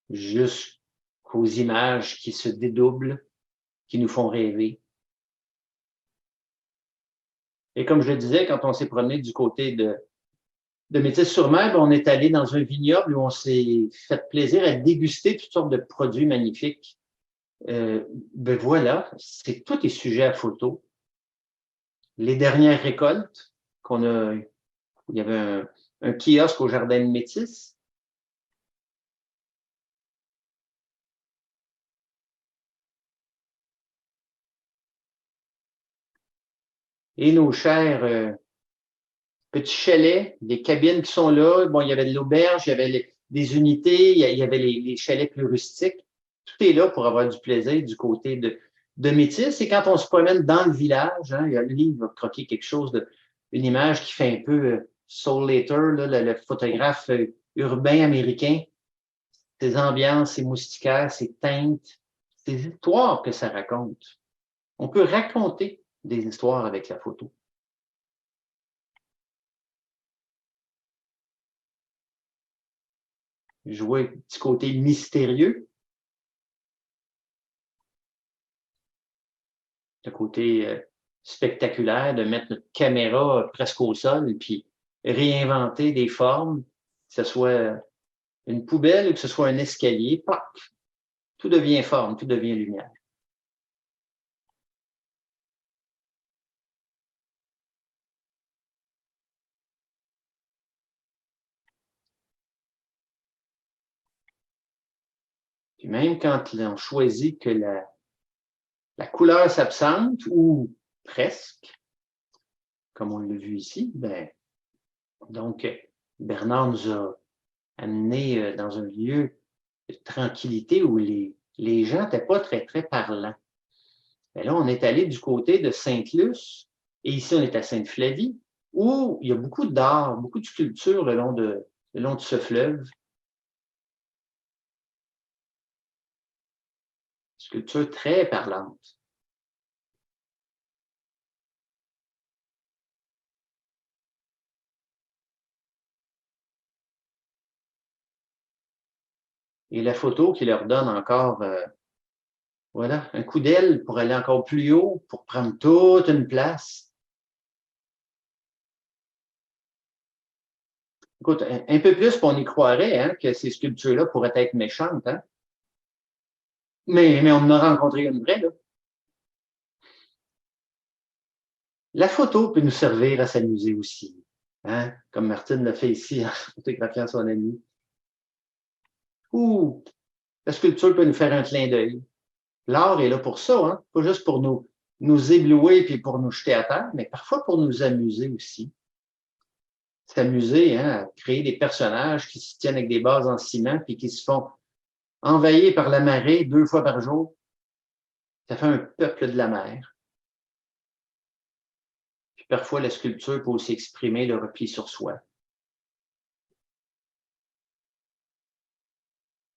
jusqu'aux images qui se dédoublent, qui nous font rêver. Et comme je le disais, quand on s'est promené du côté de Métis-sur-Mer, on est allé dans un vignoble où on s'est fait plaisir à déguster toutes sortes de produits magnifiques. Ben voilà, tout est sujet à photo. Les dernières récoltes qu'on a, il y avait un kiosque au Jardin de Métis. Et nos chers petits chalets, des cabines qui sont là. Bon, il y avait de l'auberge, il y avait des unités, il y avait les chalets plus rustiques. Tout est là pour avoir du plaisir du côté de Métis. Et quand on se promène dans le village, hein, il va croquer quelque chose, une image qui fait un peu Soul Later, là, le photographe urbain américain, ses ambiances, ses moustiquaires, ses teintes, ces histoires que ça raconte. On peut raconter des histoires avec la photo. Jouer un petit côté mystérieux, le côté spectaculaire de mettre notre caméra presque au sol et puis réinventer des formes, que ce soit une poubelle ou que ce soit un escalier, pop, tout devient forme, tout devient lumière. Puis même quand on choisit que la couleur s'absente ou presque, comme on l'a vu ici, ben, donc Bernard nous a amenés dans un lieu de tranquillité où les gens n'étaient pas très, très parlants. Et là, on est allé du côté de Sainte-Luce, et ici, on est à Sainte-Flavie, où il y a beaucoup d'art, beaucoup de sculptures le long de ce fleuve. Sculptures très parlantes. Et la photo qui leur donne encore, voilà, un coup d'aile pour aller encore plus haut, pour prendre toute une place. Écoute, un peu plus, on y croirait hein, que ces sculptures-là pourraient être méchantes. Hein? Mais on en a rencontré une vraie. Là. La photo peut nous servir à s'amuser aussi, hein? Comme Martine l'a fait ici en photographiant son ami. Ou la sculpture peut nous faire un clin d'œil. L'art est là pour ça, hein? Pas juste pour nous éblouir puis pour nous jeter à terre, mais parfois pour nous amuser aussi. S'amuser hein, à créer des personnages qui se tiennent avec des bases en ciment puis qui se font envahie par la marée 2 fois par jour. Ça fait un peuple de la mer. Puis parfois, la sculpture peut aussi exprimer le repli sur soi.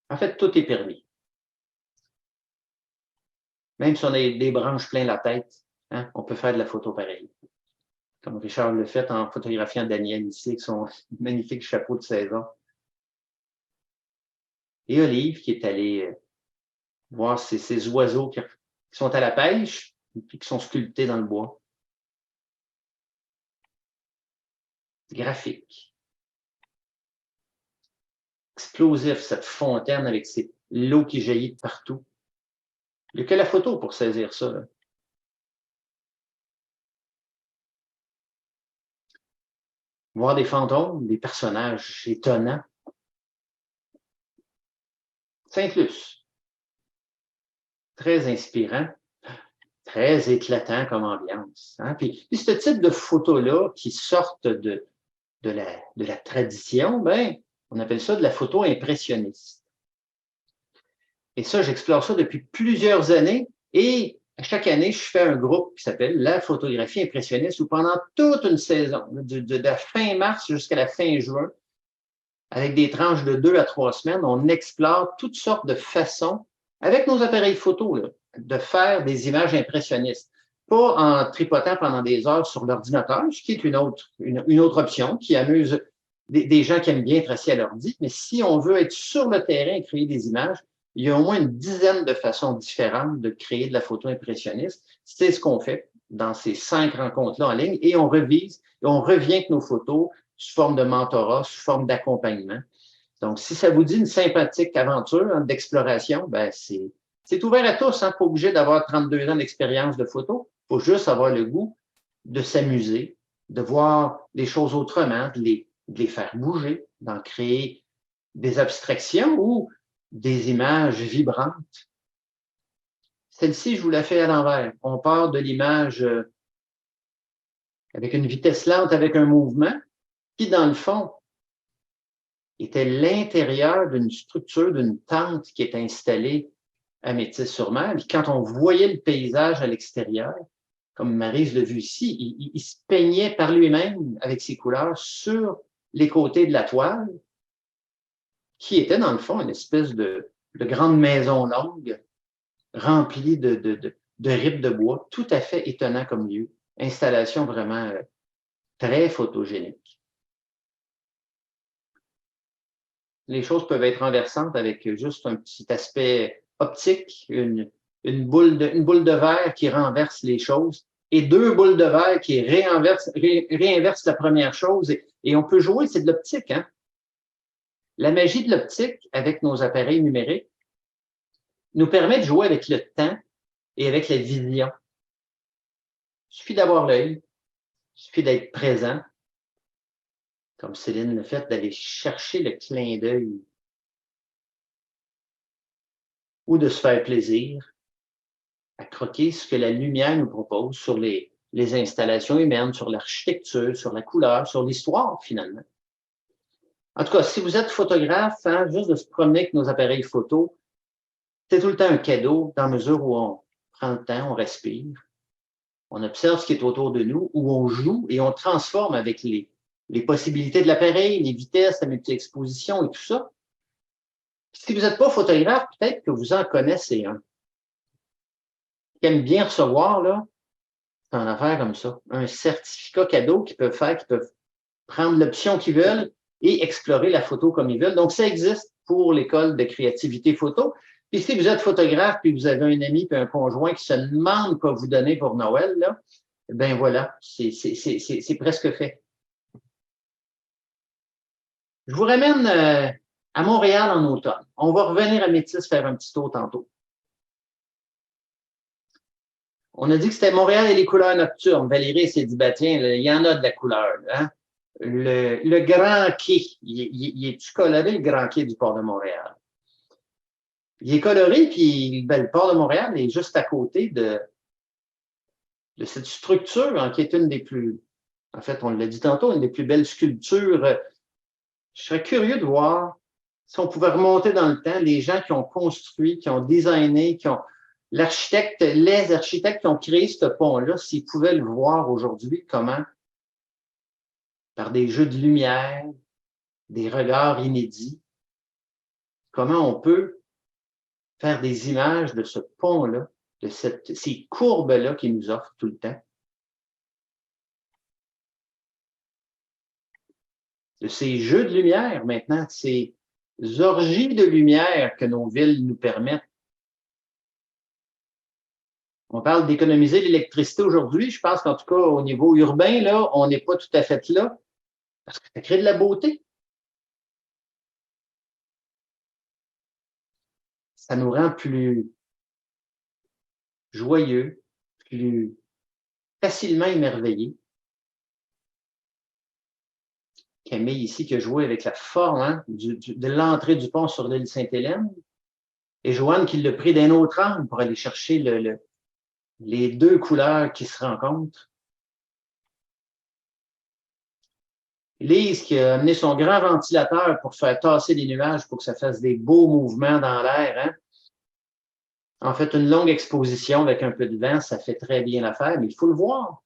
En fait, tout est permis. Même si on a des branches plein la tête, hein, on peut faire de la photo pareille. Comme Richard le fait en photographiant Daniel ici avec son magnifique chapeau de saison. Et Olive qui est allée voir ces oiseaux qui sont à la pêche et qui sont sculptés dans le bois. Graphique. Explosif, cette fontaine avec l'eau qui jaillit de partout. Il n'y a que la photo pour saisir ça. Là. Voir des fantômes, des personnages étonnants. Saint-Luce. Très inspirant, très éclatant comme ambiance. Hein? Puis ce type de photos-là qui sortent de la tradition, ben, on appelle ça de la photo impressionniste. Et ça, j'explore ça depuis plusieurs années et chaque année, je fais un groupe qui s'appelle la photographie impressionniste où pendant toute une saison, de la fin mars jusqu'à la fin juin, avec des tranches de 2 à 3 semaines, on explore toutes sortes de façons, avec nos appareils photo, là, de faire des images impressionnistes. Pas en tripotant pendant des heures sur l'ordinateur, ce qui est une autre option qui amuse des gens qui aiment bien tracer à l'ordi, mais si on veut être sur le terrain et créer des images, il y a au moins une dizaine de façons différentes de créer de la photo impressionniste. C'est ce qu'on fait dans ces 5 rencontres-là en ligne et on revise et on revient avec nos photos sous forme de mentorat, sous forme d'accompagnement. Donc, si ça vous dit une sympathique aventure hein, d'exploration, ben c'est ouvert à tous, hein, pas obligé d'avoir 32 ans d'expérience de photo. Il faut juste avoir le goût de s'amuser, de voir les choses autrement, de les faire bouger, d'en créer des abstractions ou des images vibrantes. Celle-ci, je vous la fais à l'envers. On part de l'image avec une vitesse lente, avec un mouvement, qui, dans le fond, était l'intérieur d'une structure, d'une tente qui est installée à Métis-sur-Mer. Et quand on voyait le paysage à l'extérieur, comme Maryse l'a vu ici, il se peignait par lui-même avec ses couleurs sur les côtés de la toile, qui était dans le fond une espèce de grande maison longue remplie de rippes de bois, tout à fait étonnant comme lieu. Installation vraiment très photogénique. Les choses peuvent être renversantes avec juste un petit aspect optique, une boule de verre qui renverse les choses et 2 boules de verre qui réinversent la première chose. Et on peut jouer, c'est de l'optique. Hein? La magie de l'optique avec nos appareils numériques nous permet de jouer avec le temps et avec la vision. Il suffit d'avoir l'œil, il suffit d'être présent, comme Céline le fait, d'aller chercher le clin d'œil ou de se faire plaisir à croquer ce que la lumière nous propose sur les installations humaines, sur l'architecture, sur la couleur, sur l'histoire, finalement. En tout cas, si vous êtes photographe, hein, juste de se promener avec nos appareils photo, c'est tout le temps un cadeau dans la mesure où on prend le temps, on respire, on observe ce qui est autour de nous, où on joue et on transforme avec les possibilités de l'appareil, les vitesses, la multi-exposition et tout ça. Si vous n'êtes pas photographe, peut-être que vous en connaissez un qui aime bien recevoir, là, c'est une affaire comme ça, un certificat cadeau qu'ils peuvent faire, qu'ils peuvent prendre l'option qu'ils veulent et explorer la photo comme ils veulent. Donc, ça existe pour l'école de créativité photo. Puis si vous êtes photographe, puis vous avez un ami puis un conjoint qui se demande quoi vous donner pour Noël, là, ben voilà, c'est presque fait. Je vous ramène à Montréal en automne. On va revenir à Métis faire un petit tour tantôt. On a dit que c'était Montréal et les couleurs nocturnes. Valérie s'est dit, ben tiens, il y en a de la couleur. Hein? Le Grand Quai, il est-tu coloré, le Grand Quai du port de Montréal? Il est coloré, puis ben, le port de Montréal est juste à côté de cette structure hein, qui est une des plus, en fait, on l'a dit tantôt, une des plus belles sculptures. Je serais curieux de voir Si on pouvait remonter dans le temps, les gens qui ont construit, qui ont designé, les architectes qui ont créé ce pont-là, s'ils pouvaient le voir aujourd'hui, comment, par des jeux de lumière, des regards inédits, comment on peut faire des images de ce pont-là, de ces courbes-là qu'il nous offre tout le temps, de ces jeux de lumière maintenant, de ces orgies de lumière que nos villes nous permettent. On parle d'économiser l'électricité aujourd'hui. Je pense qu'en tout cas, au niveau urbain, là, on n'est pas tout à fait là, parce que ça crée de la beauté. Ça nous rend plus joyeux, plus facilement émerveillés. Camille ici qui a joué avec la forme hein, de l'entrée du pont sur l'île Sainte-Hélène. Et Joanne qui l'a pris d'un autre angle pour aller chercher les deux couleurs qui se rencontrent. Lise qui a amené son grand ventilateur pour faire tasser les nuages pour que ça fasse des beaux mouvements dans l'air. Hein? En fait, une longue exposition avec un peu de vent, ça fait très bien l'affaire, mais il faut le voir.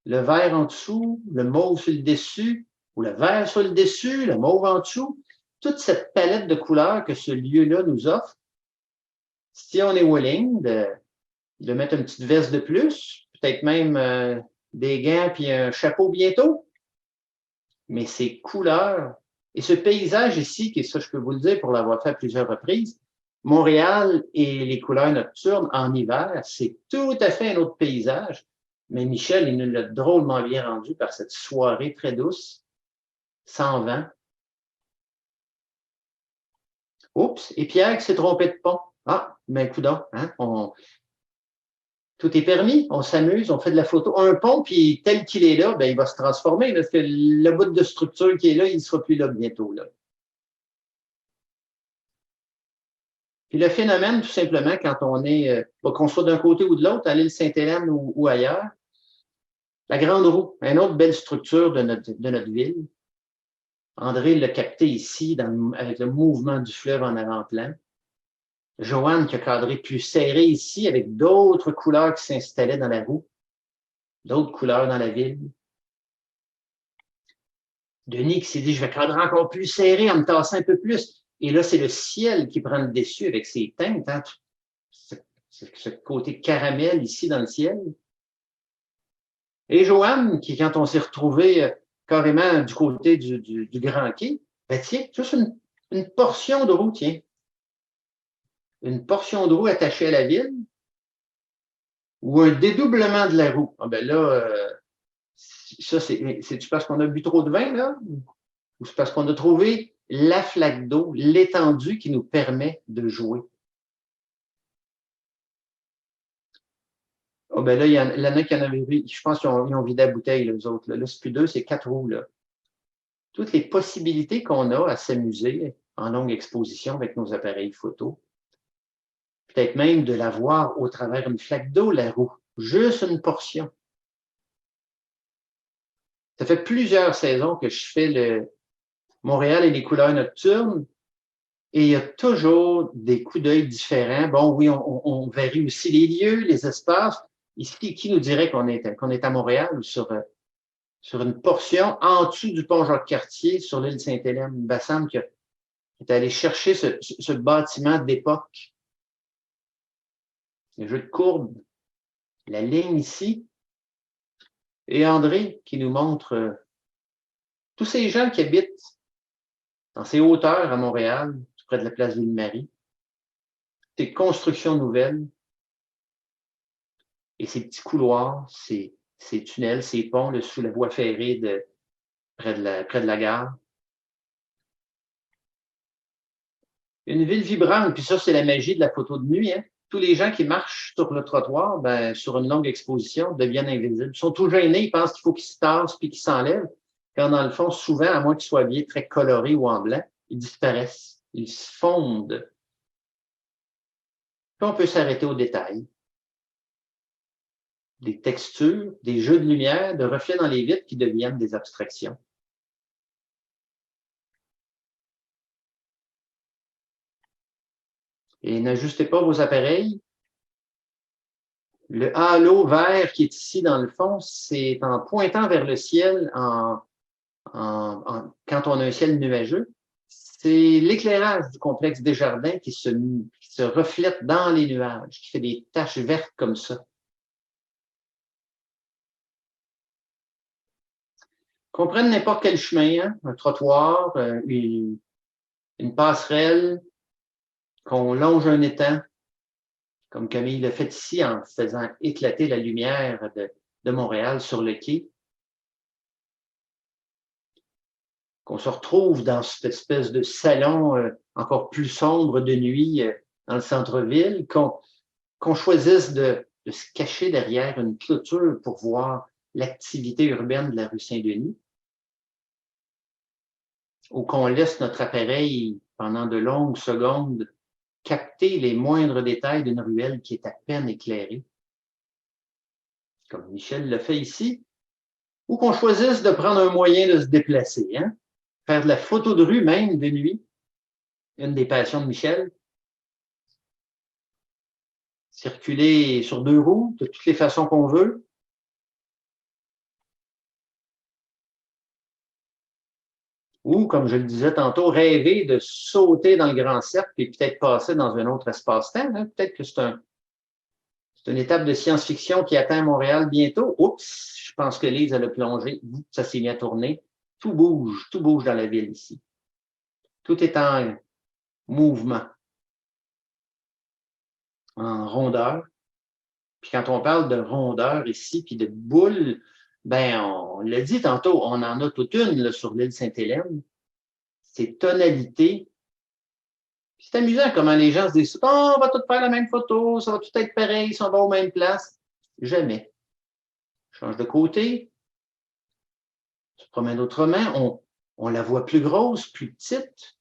Le vert en dessous, le mauve sur le dessus, ou le vert sur le dessus, le mauve en dessous. Toute cette palette de couleurs que ce lieu-là nous offre. Si on est willing de mettre une petite veste de plus, peut-être même des gants puis un chapeau bientôt, mais ces couleurs et ce paysage ici, qui est ça, je peux vous le dire pour l'avoir fait à plusieurs reprises, Montréal et les couleurs nocturnes en hiver, c'est tout à fait un autre paysage. Mais Michel, il nous l'a drôlement bien rendu par cette soirée très douce, sans vent. Oups, et Pierre qui s'est trompé de pont. Ah, ben coudonc, hein, tout est permis, on s'amuse, on fait de la photo. Un pont, puis tel qu'il est là, ben, il va se transformer, parce que le bout de structure qui est là, il ne sera plus là bientôt. Là. Puis le phénomène, tout simplement, quand on est, qu'on soit d'un côté ou de l'autre, à l'île Sainte-Hélène ou ailleurs, la Grande Roue, une autre belle structure de notre ville. André l'a capté ici avec le mouvement du fleuve en avant-plan. Joanne qui a cadré plus serré ici avec d'autres couleurs qui s'installaient dans la roue, d'autres couleurs dans la ville. Denis qui s'est dit, je vais cadrer encore plus serré en me tassant un peu plus. Et là, c'est le ciel qui prend le dessus avec ses teintes. Hein? Ce côté caramel ici dans le ciel. Et Joanne, qui, quand on s'est retrouvé carrément du côté du Grand Quai, ben tiens, juste une portion de roue, tiens. Une portion de roue attachée à la ville ou un dédoublement de la roue. Ah ben là, ça, c'est-tu parce qu'on a bu trop de vin, là? Ou c'est parce qu'on a trouvé la flaque d'eau, l'étendue qui nous permet de jouer? Ah ben là, il y en a qui en avaient vu, je pense qu'ils ont vidé la bouteille, les autres. Là, c'est plus deux, c'est 4 roues. Là. Toutes les possibilités qu'on a à s'amuser en longue exposition avec nos appareils photo. Peut-être même de la voir au travers une flaque d'eau, la roue. Juste une portion. Ça fait plusieurs saisons que je fais le Montréal et les couleurs nocturnes et il y a toujours des coups d'œil différents. Bon, oui, on varie aussi les lieux, les espaces. Ici, qui nous dirait qu'on est à Montréal ou sur une portion en dessous du pont Jacques-Cartier sur l'île Sainte-Hélène, Bassam qui est allé chercher ce bâtiment d'époque. Le jeu de courbe, la ligne ici. Et André qui nous montre tous ces gens qui habitent dans ces hauteurs à Montréal, tout près de la place Ville-Marie, ces constructions nouvelles et ces petits couloirs, ces tunnels, ces ponts là, sous la voie ferrée près de la gare. Une ville vibrante, puis ça, c'est la magie de la photo de nuit. Hein? Tous les gens qui marchent sur le trottoir, ben, sur une longue exposition, deviennent invisibles. Ils sont tout gênés, ils pensent qu'il faut qu'ils se tassent puis qu'ils s'enlèvent. Quand dans le fond, souvent, à moins qu'ils soient habillés très colorés ou en blanc, ils disparaissent. Ils se fondent. Puis on peut s'arrêter aux détails. Des textures, des jeux de lumière, de reflets dans les vitres qui deviennent des abstractions. Et n'ajustez pas vos appareils. Le halo vert qui est ici dans le fond, c'est en pointant vers le ciel quand on a un ciel nuageux. C'est l'éclairage du complexe Desjardins qui se reflète dans les nuages, qui fait des taches vertes comme ça. Qu'on prenne n'importe quel chemin, hein, un trottoir, une passerelle, qu'on longe un étang, comme Camille l'a fait ici en faisant éclater la lumière de Montréal sur le quai. Qu'on se retrouve dans cette espèce de salon encore plus sombre de nuit dans le centre-ville, qu'on choisisse de se cacher derrière une clôture pour voir l'activité urbaine de la rue Saint-Denis, ou qu'on laisse notre appareil pendant de longues secondes capter les moindres détails d'une ruelle qui est à peine éclairée, comme Michel le fait ici, ou qu'on choisisse de prendre un moyen de se déplacer, hein? Faire de la photo de rue même de nuit, une des passions de Michel. Circuler sur 2 roues de toutes les façons qu'on veut. Ou, comme je le disais tantôt, rêver de sauter dans le grand cercle et peut-être passer dans un autre espace-temps. Hein? Peut-être que c'est une étape de science-fiction qui atteint Montréal bientôt. Oups, je pense que Lise, elle a plongé. Ça s'est mis à tourner. Tout bouge dans la ville ici. Tout est en mouvement, en rondeur. Puis quand on parle de rondeur ici, puis de boules, ben on l'a dit tantôt, on en a toute une là, sur l'île Sainte-Hélène. Ces tonalités. C'est amusant comment les gens se disent oh, on va tous faire la même photo, ça va tout être pareil, si on va aux mêmes places. Jamais. Change de côté, tu te promènes autrement, on la voit plus grosse, plus petite.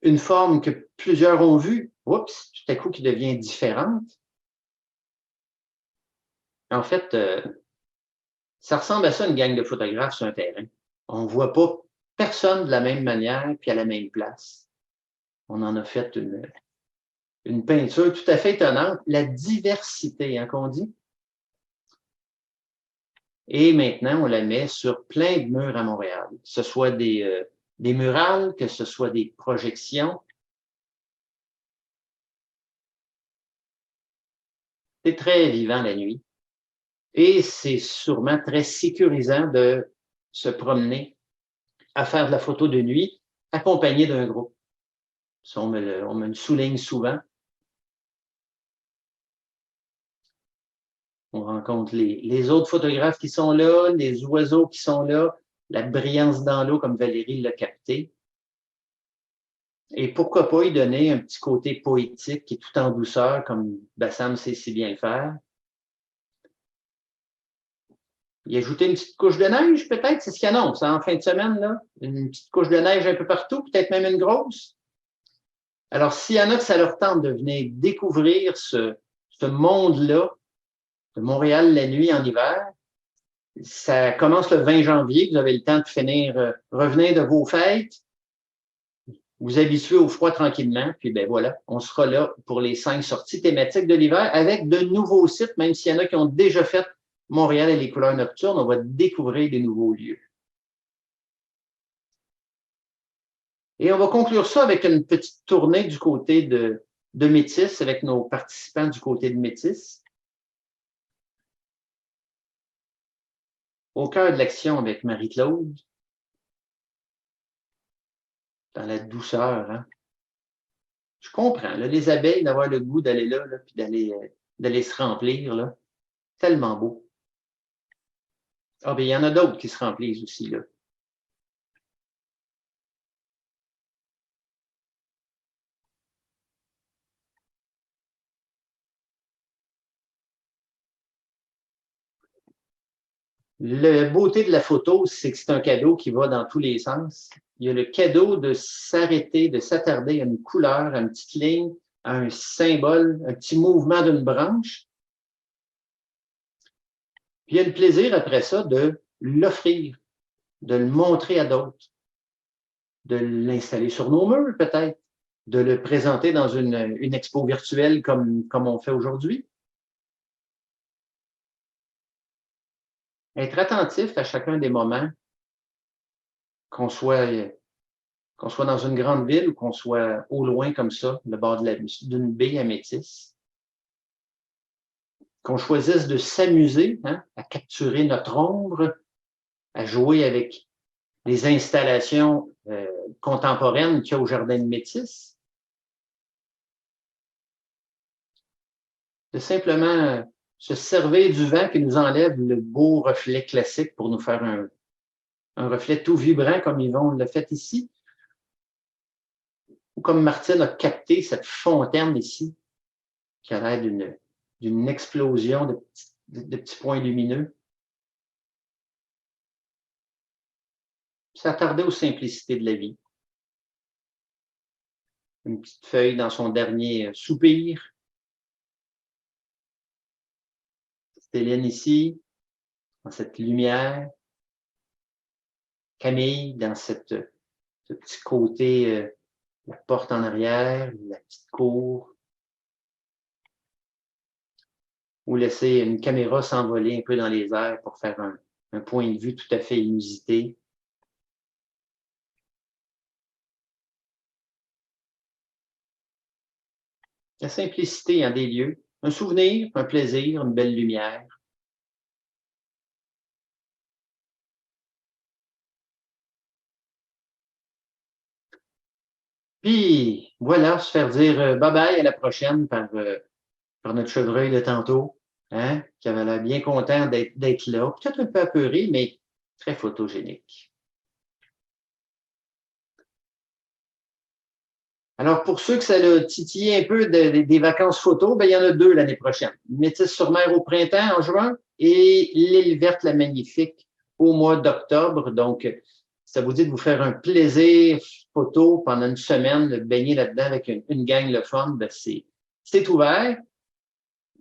Une forme que plusieurs ont vue, oups, tout à coup qui devient différente. En fait, ça ressemble à ça une gang de photographes sur un terrain. On ne voit pas personne de la même manière puis à la même place. On en a fait une peinture tout à fait étonnante, la diversité, hein, qu'on dit. Et maintenant, on la met sur plein de murs à Montréal, que ce soit des murales, que ce soit des projections. C'est très vivant la nuit. Et c'est sûrement très sécurisant de se promener à faire de la photo de nuit accompagné d'un groupe. Ça, on me le souligne souvent. On rencontre les autres photographes qui sont là, les oiseaux qui sont là, la brillance dans l'eau comme Valérie l'a capté. Et pourquoi pas y donner un petit côté poétique qui est tout en douceur comme Bassam sait si bien le faire. Y ajouter une petite couche de neige peut-être, c'est ce qu'il annonce en fin de semaine, là. Une petite couche de neige un peu partout, peut-être même une grosse. Alors, s'il y en a que ça leur tente de venir découvrir ce monde-là, de Montréal la nuit en hiver, ça commence le 20 janvier, vous avez le temps de finir, revenir de vos fêtes, vous habituez au froid tranquillement, puis ben voilà, on sera là pour les 5 sorties thématiques de l'hiver avec de nouveaux sites, même s'il y en a qui ont déjà fait Montréal et les couleurs nocturnes, on va découvrir des nouveaux lieux. Et on va conclure ça avec une petite tournée du côté de Métis, avec nos participants du côté de Métis. Au cœur de l'action avec Marie-Claude, dans la douceur. Hein? Je comprends, là, les abeilles, d'avoir le goût d'aller là, puis d'aller se remplir. Là. Tellement beau. Ah, bien, il y en a d'autres qui se remplissent aussi. Là. La beauté de la photo, c'est que c'est un cadeau qui va dans tous les sens. Il y a le cadeau de s'arrêter, de s'attarder à une couleur, à une petite ligne, à un symbole, un petit mouvement d'une branche. Puis il y a le plaisir après ça de l'offrir, de le montrer à d'autres, de l'installer sur nos murs peut-être, de le présenter dans une expo virtuelle comme on fait aujourd'hui. Être attentif à chacun des moments, qu'on soit dans une grande ville ou qu'on soit au loin comme ça, le bord d'une baie à Métis. Qu'on choisisse de s'amuser, hein, à capturer notre ombre, à jouer avec les installations contemporaines qu'il y a au Jardin de Métis. De simplement se servir du vent qui nous enlève le beau reflet classique pour nous faire un reflet tout vibrant comme Yvon l'a fait ici. Ou comme Martine a capté cette fontaine ici, qui a l'air d'une explosion de petits points lumineux. S'attarder aux simplicités de la vie. Une petite feuille dans son dernier soupir. Céline ici, dans cette lumière. Camille, dans ce petit côté, la porte en arrière, la petite cour. Ou laisser une caméra s'envoler un peu dans les airs pour faire un point de vue tout à fait inusité. La simplicité en des lieux, un souvenir, un plaisir, une belle lumière. Puis, voilà, se faire dire bye-bye à la prochaine par notre chevreuil de tantôt, hein, qui avait l'air bien content d'être là. Peut-être un peu apeuré, mais très photogénique. Alors, pour ceux que ça a titillé un peu des vacances photo, ben, il y en a 2 l'année prochaine. Métis-sur-Mer au printemps, en juin, et l'île verte, la magnifique, au mois d'octobre. Donc, ça vous dit de vous faire un plaisir photo pendant une semaine, de baigner là-dedans avec une gang le fun, ben, c'est ouvert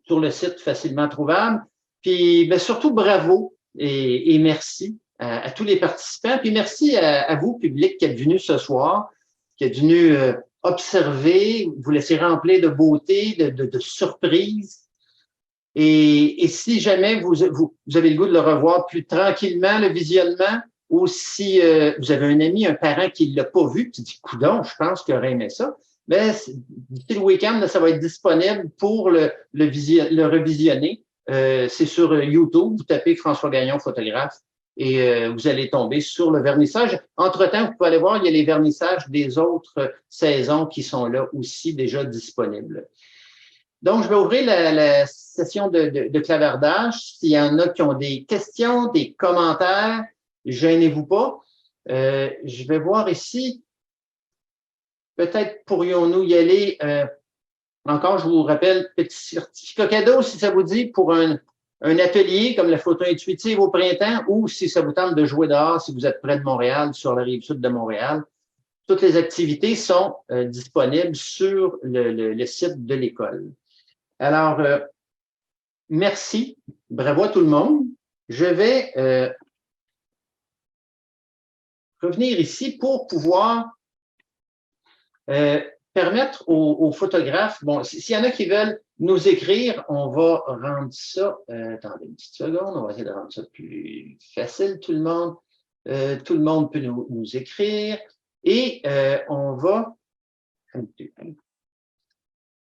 sur le site facilement trouvable. Puis, ben, surtout, bravo et merci à tous les participants. Puis, merci à vous, public, qui êtes venu ce soir, qui êtes venu observer, vous laisser remplir de beauté, de surprises. Et si jamais vous avez le goût de le revoir plus tranquillement, le visionnement, ou si vous avez un ami, un parent qui ne l'a pas vu, tu dis, coudonc, je pense qu'il aurait aimé ça, mais d'ici le week-end, là, ça va être disponible pour le revisionner. C'est sur YouTube, vous tapez François Gagnon, photographe, et vous allez tomber sur le vernissage. Entre-temps, vous pouvez aller voir, il y a les vernissages des autres saisons qui sont là aussi déjà disponibles. Donc, je vais ouvrir la session de clavardage. S'il y en a qui ont des questions, des commentaires, gênez-vous pas. Je vais voir ici. Peut-être pourrions-nous y aller. Encore, je vous rappelle, petit certificat cadeau, si ça vous dit, pour un atelier comme la photo intuitive au printemps, ou si ça vous tente de jouer dehors, si vous êtes près de Montréal, sur la rive sud de Montréal. Toutes les activités sont disponibles sur le site de l'école. Alors, merci. Bravo à tout le monde. Je vais revenir ici pour pouvoir permettre aux photographes, bon, s'il y en a qui veulent nous écrire, on va rendre ça, attendez une petite seconde, on va essayer de rendre ça plus facile, tout le monde peut nous écrire, et on va,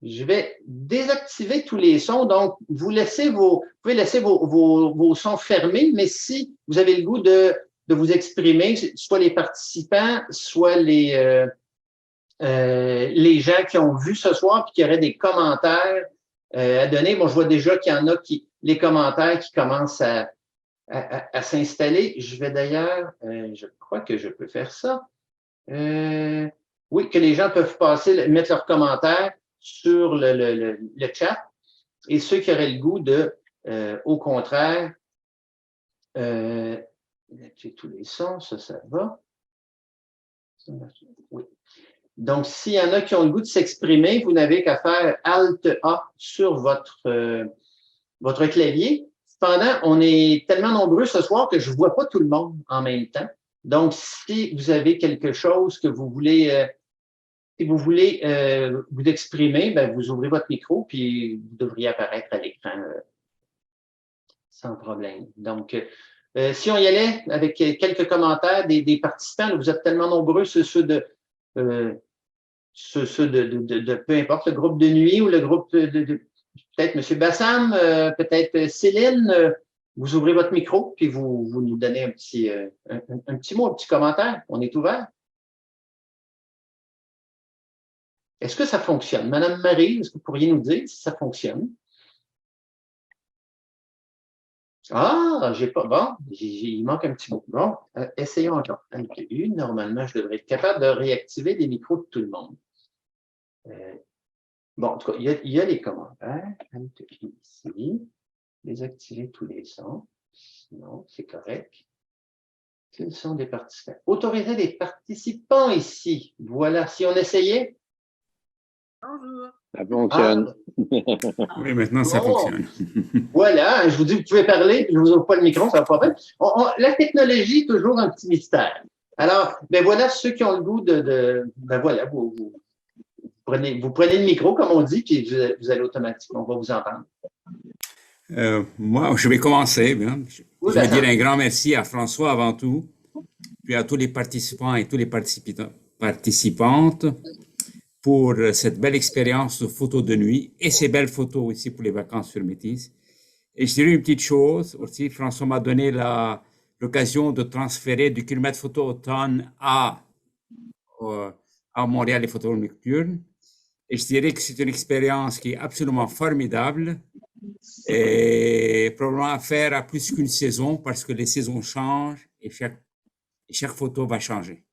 je vais désactiver tous les sons, donc vous pouvez laisser vos sons fermés, mais si vous avez le goût de vous exprimer, soit les participants, soit les gens qui ont vu ce soir et qui auraient des commentaires à donner. Bon, je vois déjà qu'il y en a les commentaires qui commencent à s'installer. Je vais d'ailleurs, je crois que je peux faire ça. Oui, que les gens peuvent mettre leurs commentaires sur le chat. Et ceux qui auraient le goût de, au contraire, j'ai tous les sons, ça va. Oui. Donc, s'il y en a qui ont le goût de s'exprimer, vous n'avez qu'à faire Alt-A sur votre clavier. Cependant, on est tellement nombreux ce soir que je ne vois pas tout le monde en même temps. Donc, si vous avez quelque chose que vous voulez Si vous voulez vous exprimer, ben, vous ouvrez votre micro, puis vous devriez apparaître à l'écran sans problème. Donc, si on y allait avec quelques commentaires des participants, là, vous êtes tellement nombreux, ceux de peu importe, le groupe de nuit ou le groupe peut-être M. Bassam, peut-être Céline, vous ouvrez votre micro, puis vous nous donnez un petit mot, un petit commentaire. On est ouvert. Est-ce que ça fonctionne? Madame Marie, est-ce que vous pourriez nous dire si ça fonctionne? Ah, j'ai pas. Bon, il manque un petit mot. Bon, essayons encore. Normalement, je devrais être capable de réactiver les micros de tout le monde. Bon, en tout cas, il y a les commentaires. Ici. Désactiver tous les sons. Sinon, c'est correct. C'est le son des participants. Autoriser les participants ici. Voilà. Si on essayait. Bonjour. Ça fonctionne. Oui, maintenant, ça fonctionne. Voilà, je vous dis, vous pouvez parler, puis je ne vous ouvre pas le micro, ça va pas bien. La technologie est toujours un petit mystère. Alors, ben voilà, ceux qui ont le goût ben voilà, vous prenez le micro, comme on dit, puis vous allez automatiquement, on va vous entendre. Moi, je vais commencer. Bien. Oui, je veux dire un grand merci à François avant tout, puis à tous les participants et toutes les participantes pour cette belle expérience de photos de nuit et ces belles photos aussi pour les vacances sur Métis. Et je dirais une petite chose aussi, François m'a donné l'occasion de transférer du kilomètre photo automne à Montréal les photos nocturnes. Et je dirais que c'est une expérience qui est absolument formidable et probablement à faire à plus qu'une saison parce que les saisons changent et chaque photo va changer.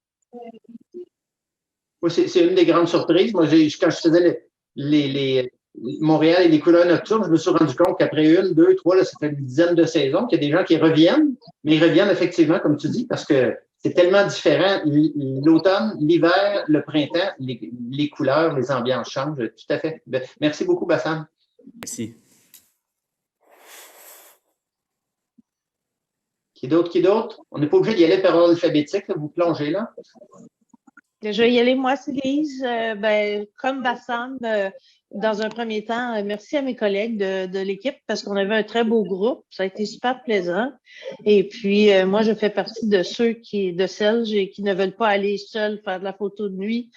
Oui, c'est une des grandes surprises. Moi, quand je faisais Montréal et les couleurs nocturnes, je me suis rendu compte qu'après 1, 2, 3, là, ça fait une dizaine de saisons, qu'il y a des gens qui reviennent, mais ils reviennent effectivement, comme tu dis, parce que c'est tellement différent. L'automne, l'hiver, le printemps, les couleurs, les ambiances changent. Tout à fait. Merci beaucoup, Bassam. Merci. Qui d'autre? On n'est pas obligé d'y aller par ordre alphabétique, là, vous plongez là. Je vais y aller, moi, c'est Lise. Comme Bassam, dans un premier temps, merci à mes collègues de l'équipe parce qu'on avait un très beau groupe. Ça a été super plaisant. Et puis, moi, je fais partie de celles qui ne veulent pas aller seuls faire de la photo de nuit.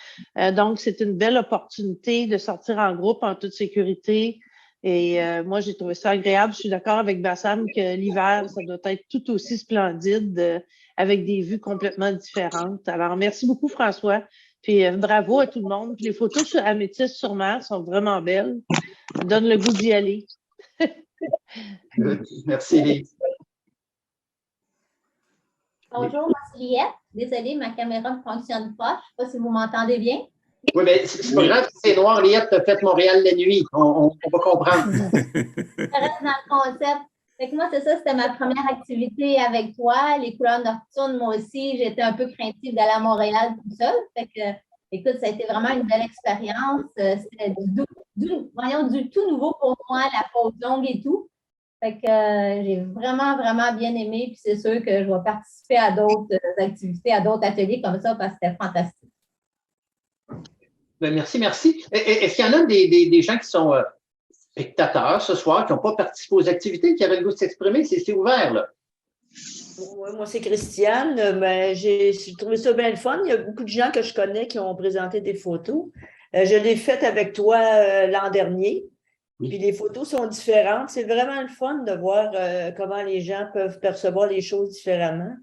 Donc, c'est une belle opportunité de sortir en groupe en toute sécurité. Et moi, j'ai trouvé ça agréable. Je suis d'accord avec Bassam que l'hiver, ça doit être tout aussi splendide avec des vues complètement différentes. Alors, merci beaucoup, François. Puis, bravo à tout le monde. Puis, les photos sur Améthyste sur mer sont vraiment belles. Ça donne le goût d'y aller. Merci, Lise. Bonjour, moi, c'est Liette. Désolée, ma caméra ne fonctionne pas. Je ne sais pas si vous m'entendez bien. Oui, mais c'est pas grave si c'est noir, Liette, tu as fait Montréal la nuit. On va comprendre. Ça reste dans le concept. Fait que moi, c'est ça, c'était ma première activité avec toi. Les couleurs nocturnes, moi aussi, j'étais un peu craintive d'aller à Montréal tout seul. Fait que, écoute, ça a été vraiment une belle expérience. C'était du tout nouveau pour moi, la pause longue et tout. Fait que j'ai vraiment, vraiment bien aimé. Puis c'est sûr que je vais participer à d'autres activités, à d'autres ateliers comme ça parce que c'était fantastique. Ben, merci. Est-ce qu'il y en a des gens qui sont spectateurs ce soir, qui n'ont pas participé aux activités, qui avaient le goût de s'exprimer? C'est ouvert, là. Moi, c'est Christiane. J'ai trouvé ça bien le fun. Il y a beaucoup de gens que je connais qui ont présenté des photos. Je l'ai faite avec toi l'an dernier. Oui. Puis les photos sont différentes. C'est vraiment le fun de voir comment les gens peuvent percevoir les choses différemment.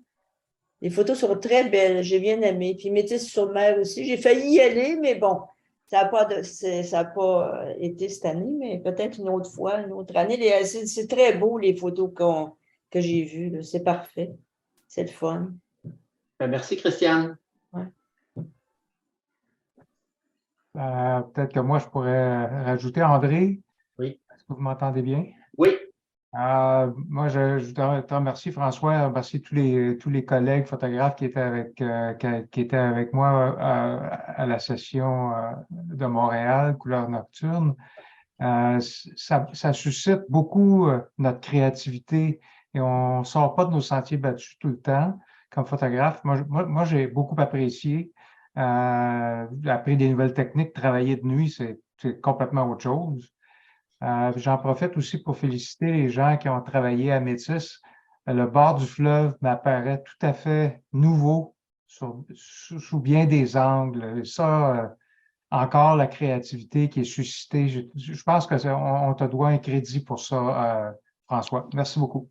Les photos sont très belles. J'ai bien aimé. Puis Métis sur mer aussi. J'ai failli y aller, mais bon, ça n'a pas été cette année, mais peut-être une autre fois, une autre année. C'est très beau, les photos que j'ai vues. C'est parfait. C'est le fun. Merci, Christiane. Ouais. Peut-être que moi, je pourrais rajouter, André. Oui. Est-ce que vous m'entendez bien? Oui. Moi, je te remercie, François, remercie tous les collègues photographes qui étaient avec moi à la session de Montréal, Couleurs nocturnes. Ça suscite beaucoup notre créativité et on ne sort pas de nos sentiers battus tout le temps comme photographe. Moi j'ai beaucoup apprécié. Appris des nouvelles techniques, travailler de nuit, c'est complètement autre chose. J'en profite aussi pour féliciter les gens qui ont travaillé à Métis. Le bord du fleuve m'apparaît tout à fait nouveau sous bien des angles. Et ça, encore la créativité qui est suscitée. Je pense qu'on te doit un crédit pour ça, François. Merci beaucoup.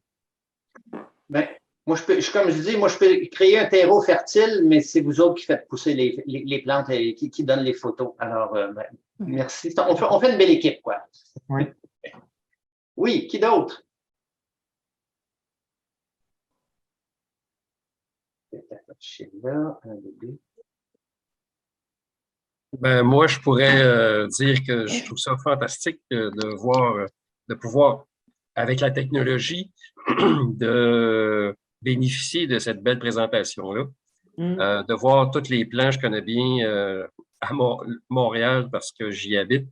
Ben, moi, comme je dis, moi, je peux créer un terreau fertile, mais c'est vous autres qui faites pousser les plantes et qui donnent les photos. Alors, ben, merci. On fait une belle équipe, quoi. Oui. Oui, qui d'autre? Là, un bébé. Ben, moi, je pourrais dire que je trouve ça fantastique de voir, de pouvoir, avec la technologie, de bénéficier de cette belle présentation-là. De voir toutes les plans, je connais bien à Montréal parce que j'y habite,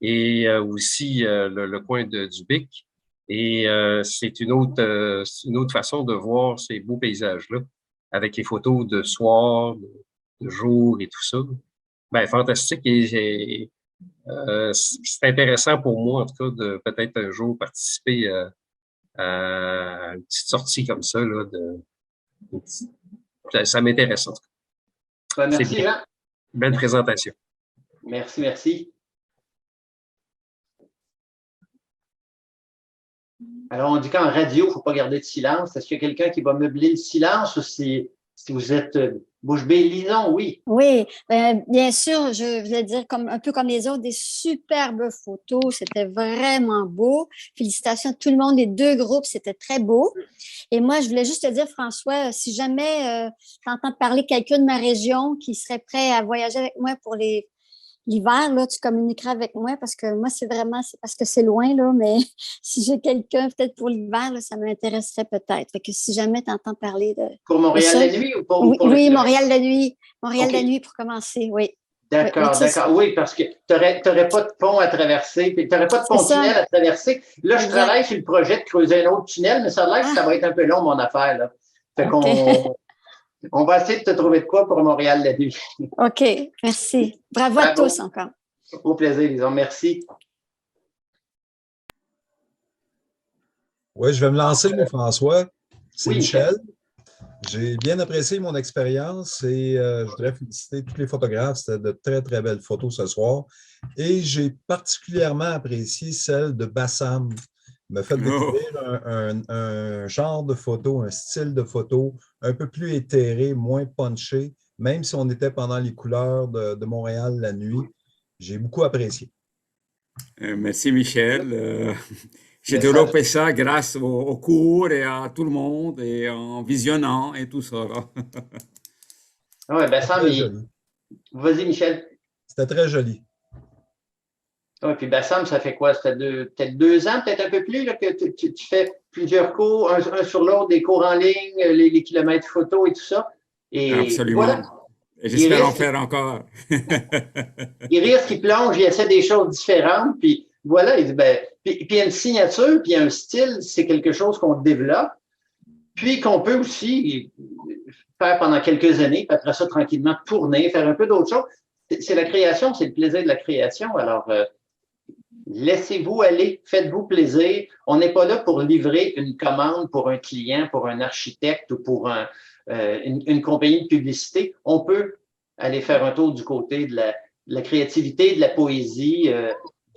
et aussi le coin du Bic. Et c'est une autre façon de voir ces beaux paysages-là, avec les photos de soir, de jour et tout ça. Ben, fantastique. Et c'est intéressant pour moi, en tout cas, de peut-être un jour participer à une petite sortie comme ça. Là, ça m'intéresse, en tout cas. Ben, merci, C'est bien. Jean. Belle présentation. Merci, merci. Alors, on dit qu'en radio, il ne faut pas garder de silence. Est-ce qu'il y a quelqu'un qui va meubler le silence ou si vous êtes bouche bée? Lison, oui. Oui, bien sûr, je voulais dire un peu comme les autres, des superbes photos. C'était vraiment beau. Félicitations à tout le monde, les deux groupes, c'était très beau. Et moi, je voulais juste te dire, François, si jamais tu entends parler de quelqu'un de ma région qui serait prêt à voyager avec moi pour l'hiver, là, tu communiqueras avec moi parce que moi, c'est parce que c'est loin, là, mais si j'ai quelqu'un peut-être pour l'hiver, là, ça m'intéresserait peut-être. Fait que si jamais tu entends parler de. Pour Montréal la nuit ou pour Oui, Montréal la nuit. Montréal OK. la nuit pour commencer, oui. D'accord, d'accord. Oui, parce que tu n'aurais pas de pont à traverser, puis tu n'aurais pas de pont-tunnel à traverser. Là, je travaille sur le projet de creuser un autre tunnel, mais ça a l'air que ça va être un peu long, mon affaire. Là. Fait on va essayer de te trouver de quoi pour Montréal la nuit. OK, merci. Bravo à tous encore. Au plaisir, Lison. Merci. Oui, je vais me lancer, moi, François. C'est Oui, Michel. J'ai bien apprécié mon expérience et je voudrais féliciter tous les photographes. C'était de très, très belles photos ce soir. Et j'ai particulièrement apprécié celle de Bassam. Il m'a fait découvrir un genre de photo, un style de photo un peu plus éthéré, moins punché, même si on était pendant les couleurs de Montréal la nuit. J'ai beaucoup apprécié. Merci, Michel. J'ai développé ça grâce aux cours et à tout le monde et en visionnant et tout ça. Oui, Bassam, vas-y, Michel. C'était très joli. Oui, puis Bassam, ça fait quoi? C'était peut-être 2 ans, peut-être un peu plus, là, que tu fais plusieurs cours, un sur l'autre, des cours en ligne, les kilomètres photo et tout ça. Et absolument. Voilà. Et j'espère en faire encore. Il risque, il plonge, il essaie des choses différentes, puis voilà, il dit, puis il y a une signature, puis il y a un style, c'est quelque chose qu'on développe, puis qu'on peut aussi faire pendant quelques années, puis après ça, tranquillement, tourner, faire un peu d'autres choses. C'est la création, c'est le plaisir de la création. Alors, laissez-vous aller, faites-vous plaisir. On n'est pas là pour livrer une commande pour un client, pour un architecte ou pour une compagnie de publicité. On peut aller faire un tour du côté de la créativité, de la poésie,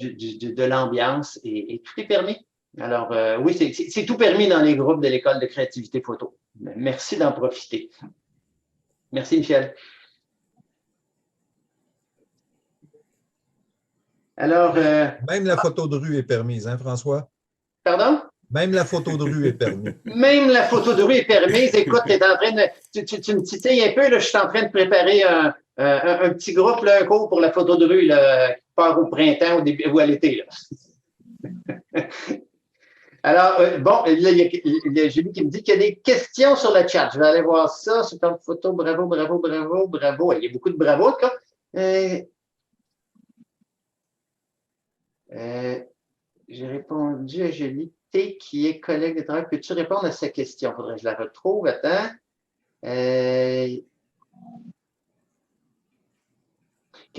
de l'ambiance et tout est permis. Alors, oui, c'est tout permis dans les groupes de l'École de créativité photo. Merci d'en profiter. Merci, Michel. Alors, même la photo de rue est permise, hein, François? Pardon? Même la photo de rue est permise. Même la photo de rue est permise. Écoute, tu me titilles un peu, là, je suis en train de préparer un petit groupe, là, un cours pour la photo de rue là, qui part au printemps ou à l'été. Alors, bon, là, j'ai vu qui me dit qu'il y a des questions sur le chat. Je vais aller voir ça. Super photo, bravo, bravo, bravo, bravo. Il y a beaucoup de bravo, en tout cas. J'ai répondu à Julie T, qui est collègue de travail. Peux-tu répondre à sa question? Il faudrait que je la retrouve. Attends.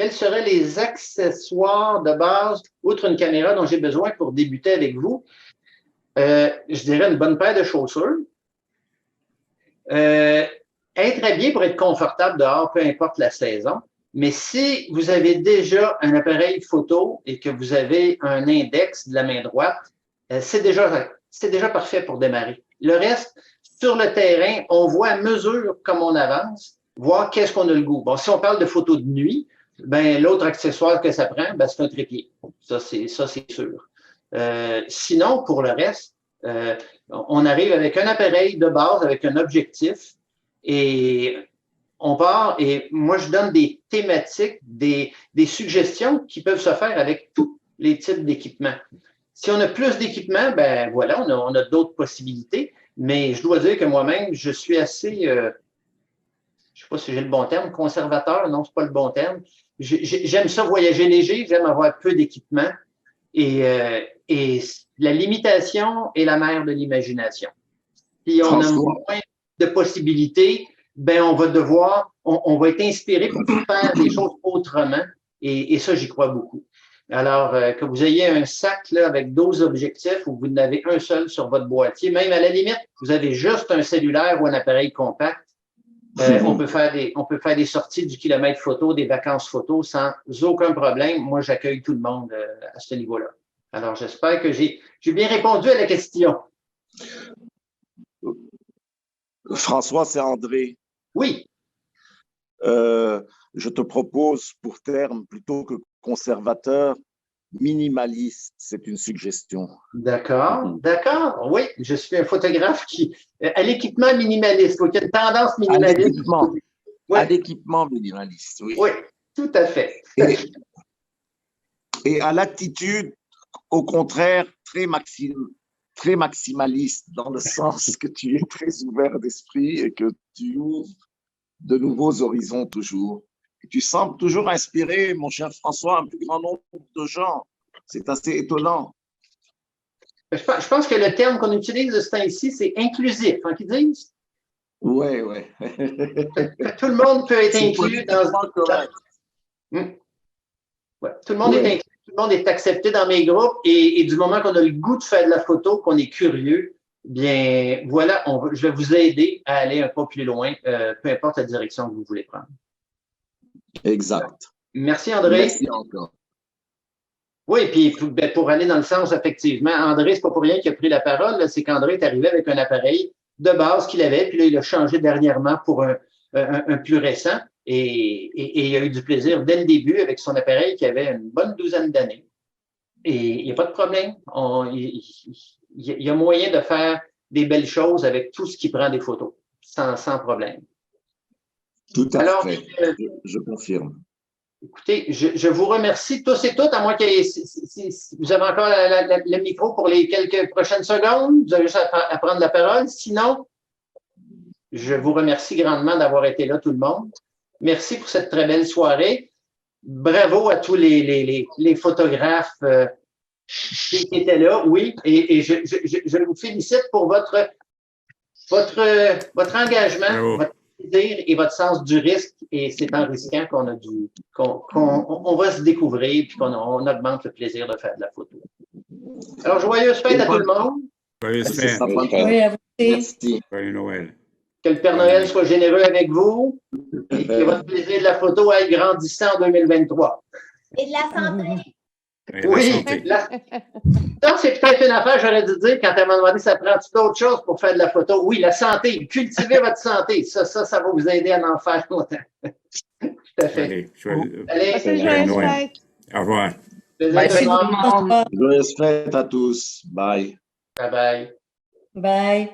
quels seraient les accessoires de base, outre une caméra dont j'ai besoin pour débuter avec vous? Je dirais une bonne paire de chaussures. Être habillé pour être confortable dehors, peu importe la saison. Mais si vous avez déjà un appareil photo et que vous avez un index de la main droite, c'est déjà parfait pour démarrer. Le reste, sur le terrain, on voit à mesure comme on avance, voir qu'est-ce qu'on a le goût. Bon, si on parle de photos de nuit, ben l'autre accessoire que ça prend, ben, c'est un trépied. Ça, c'est sûr. Sinon, pour le reste, on arrive avec un appareil de base, avec un objectif, et on part, et moi, je donne des thématiques, des suggestions qui peuvent se faire avec tous les types d'équipements. Si on a plus d'équipements, ben voilà, on a d'autres possibilités, mais je dois dire que moi-même, je suis assez, je ne sais pas si j'ai le bon terme, conservateur, non, c'est pas le bon terme. J'aime ça voyager léger, j'aime avoir peu d'équipements, et la limitation est la mère de l'imagination. Si on a moins de possibilités, ben on va être inspiré pour faire des choses autrement, et ça, j'y crois beaucoup. Alors, que vous ayez un sac là, avec 12 objectifs ou vous en avez un seul sur votre boîtier, même à la limite, vous avez juste un cellulaire ou un appareil compact, on peut faire des sorties du kilomètre photo, des vacances photo sans aucun problème. Moi, j'accueille tout le monde à ce niveau-là. Alors, j'espère que j'ai bien répondu à la question. François, c'est André. Oui. Je te propose pour terme, plutôt que conservateur, minimaliste. C'est une suggestion. D'accord, d'accord. Oui, je suis un photographe qui à l'équipement minimaliste. Il y a une tendance minimaliste. À l'équipement minimaliste, oui. Oui, tout à fait. Et à l'attitude, au contraire, très maximaliste, dans le sens que tu es très ouvert d'esprit et que tu ouvres de nouveaux horizons toujours. Et tu sembles toujours inspirer, mon cher François, un plus grand nombre de gens. C'est assez étonnant. Je pense que le terme qu'on utilise de ce temps-ci, c'est inclusif, hein, qu'ils disent? Oui, oui. Tout le monde peut être inclus dans ouais, tout le monde est inclus, tout le monde est accepté dans mes groupes et du moment qu'on a le goût de faire de la photo, qu'on est curieux, bien voilà, je vais vous aider à aller un pas plus loin, peu importe la direction que vous voulez prendre. Exact. Merci André. Merci encore. Oui, puis pour aller dans le sens, effectivement, André, c'est pas pour rien qu'il a pris la parole, c'est qu'André est arrivé avec un appareil de base qu'il avait, puis là, il a changé dernièrement pour un plus récent, et il a eu du plaisir dès le début avec son appareil qui avait une bonne douzaine d'années. Et il n'y a pas de problème. Il y a moyen de faire des belles choses avec tout ce qui prend des photos, sans problème. Tout à fait, je confirme. Écoutez, je vous remercie tous et toutes, à moins que si vous avez encore le micro pour les quelques prochaines secondes, vous avez juste à prendre la parole. Sinon, je vous remercie grandement d'avoir été là, tout le monde. Merci pour cette très belle soirée. Bravo à tous les photographes qui étaient là, oui, et je vous félicite pour votre engagement, bravo. votre plaisir et votre sens du risque, et c'est en risquant qu'on va se découvrir puis qu'on augmente le plaisir de faire de la photo. Alors, joyeuse fête à tout le monde. Joyeuse fête. Oui, à vous aussi. Merci. Joyeux Noël. Que le Père Noël soit généreux avec vous et que votre plaisir de la photo aille grandissant en 2023. Et de la santé. Oui, ça, c'est peut-être une affaire, j'aurais dû dire, quand elle m'a demandé ça prend-tu d'autres choses pour faire de la photo? Oui, la santé, cultivez votre santé. Ça va vous aider à en faire longtemps. Tout à fait. Allez, joyeuse fête. Au revoir. Merci tout le monde. Joyeuse fête à tous. Bye. Bye bye. Bye.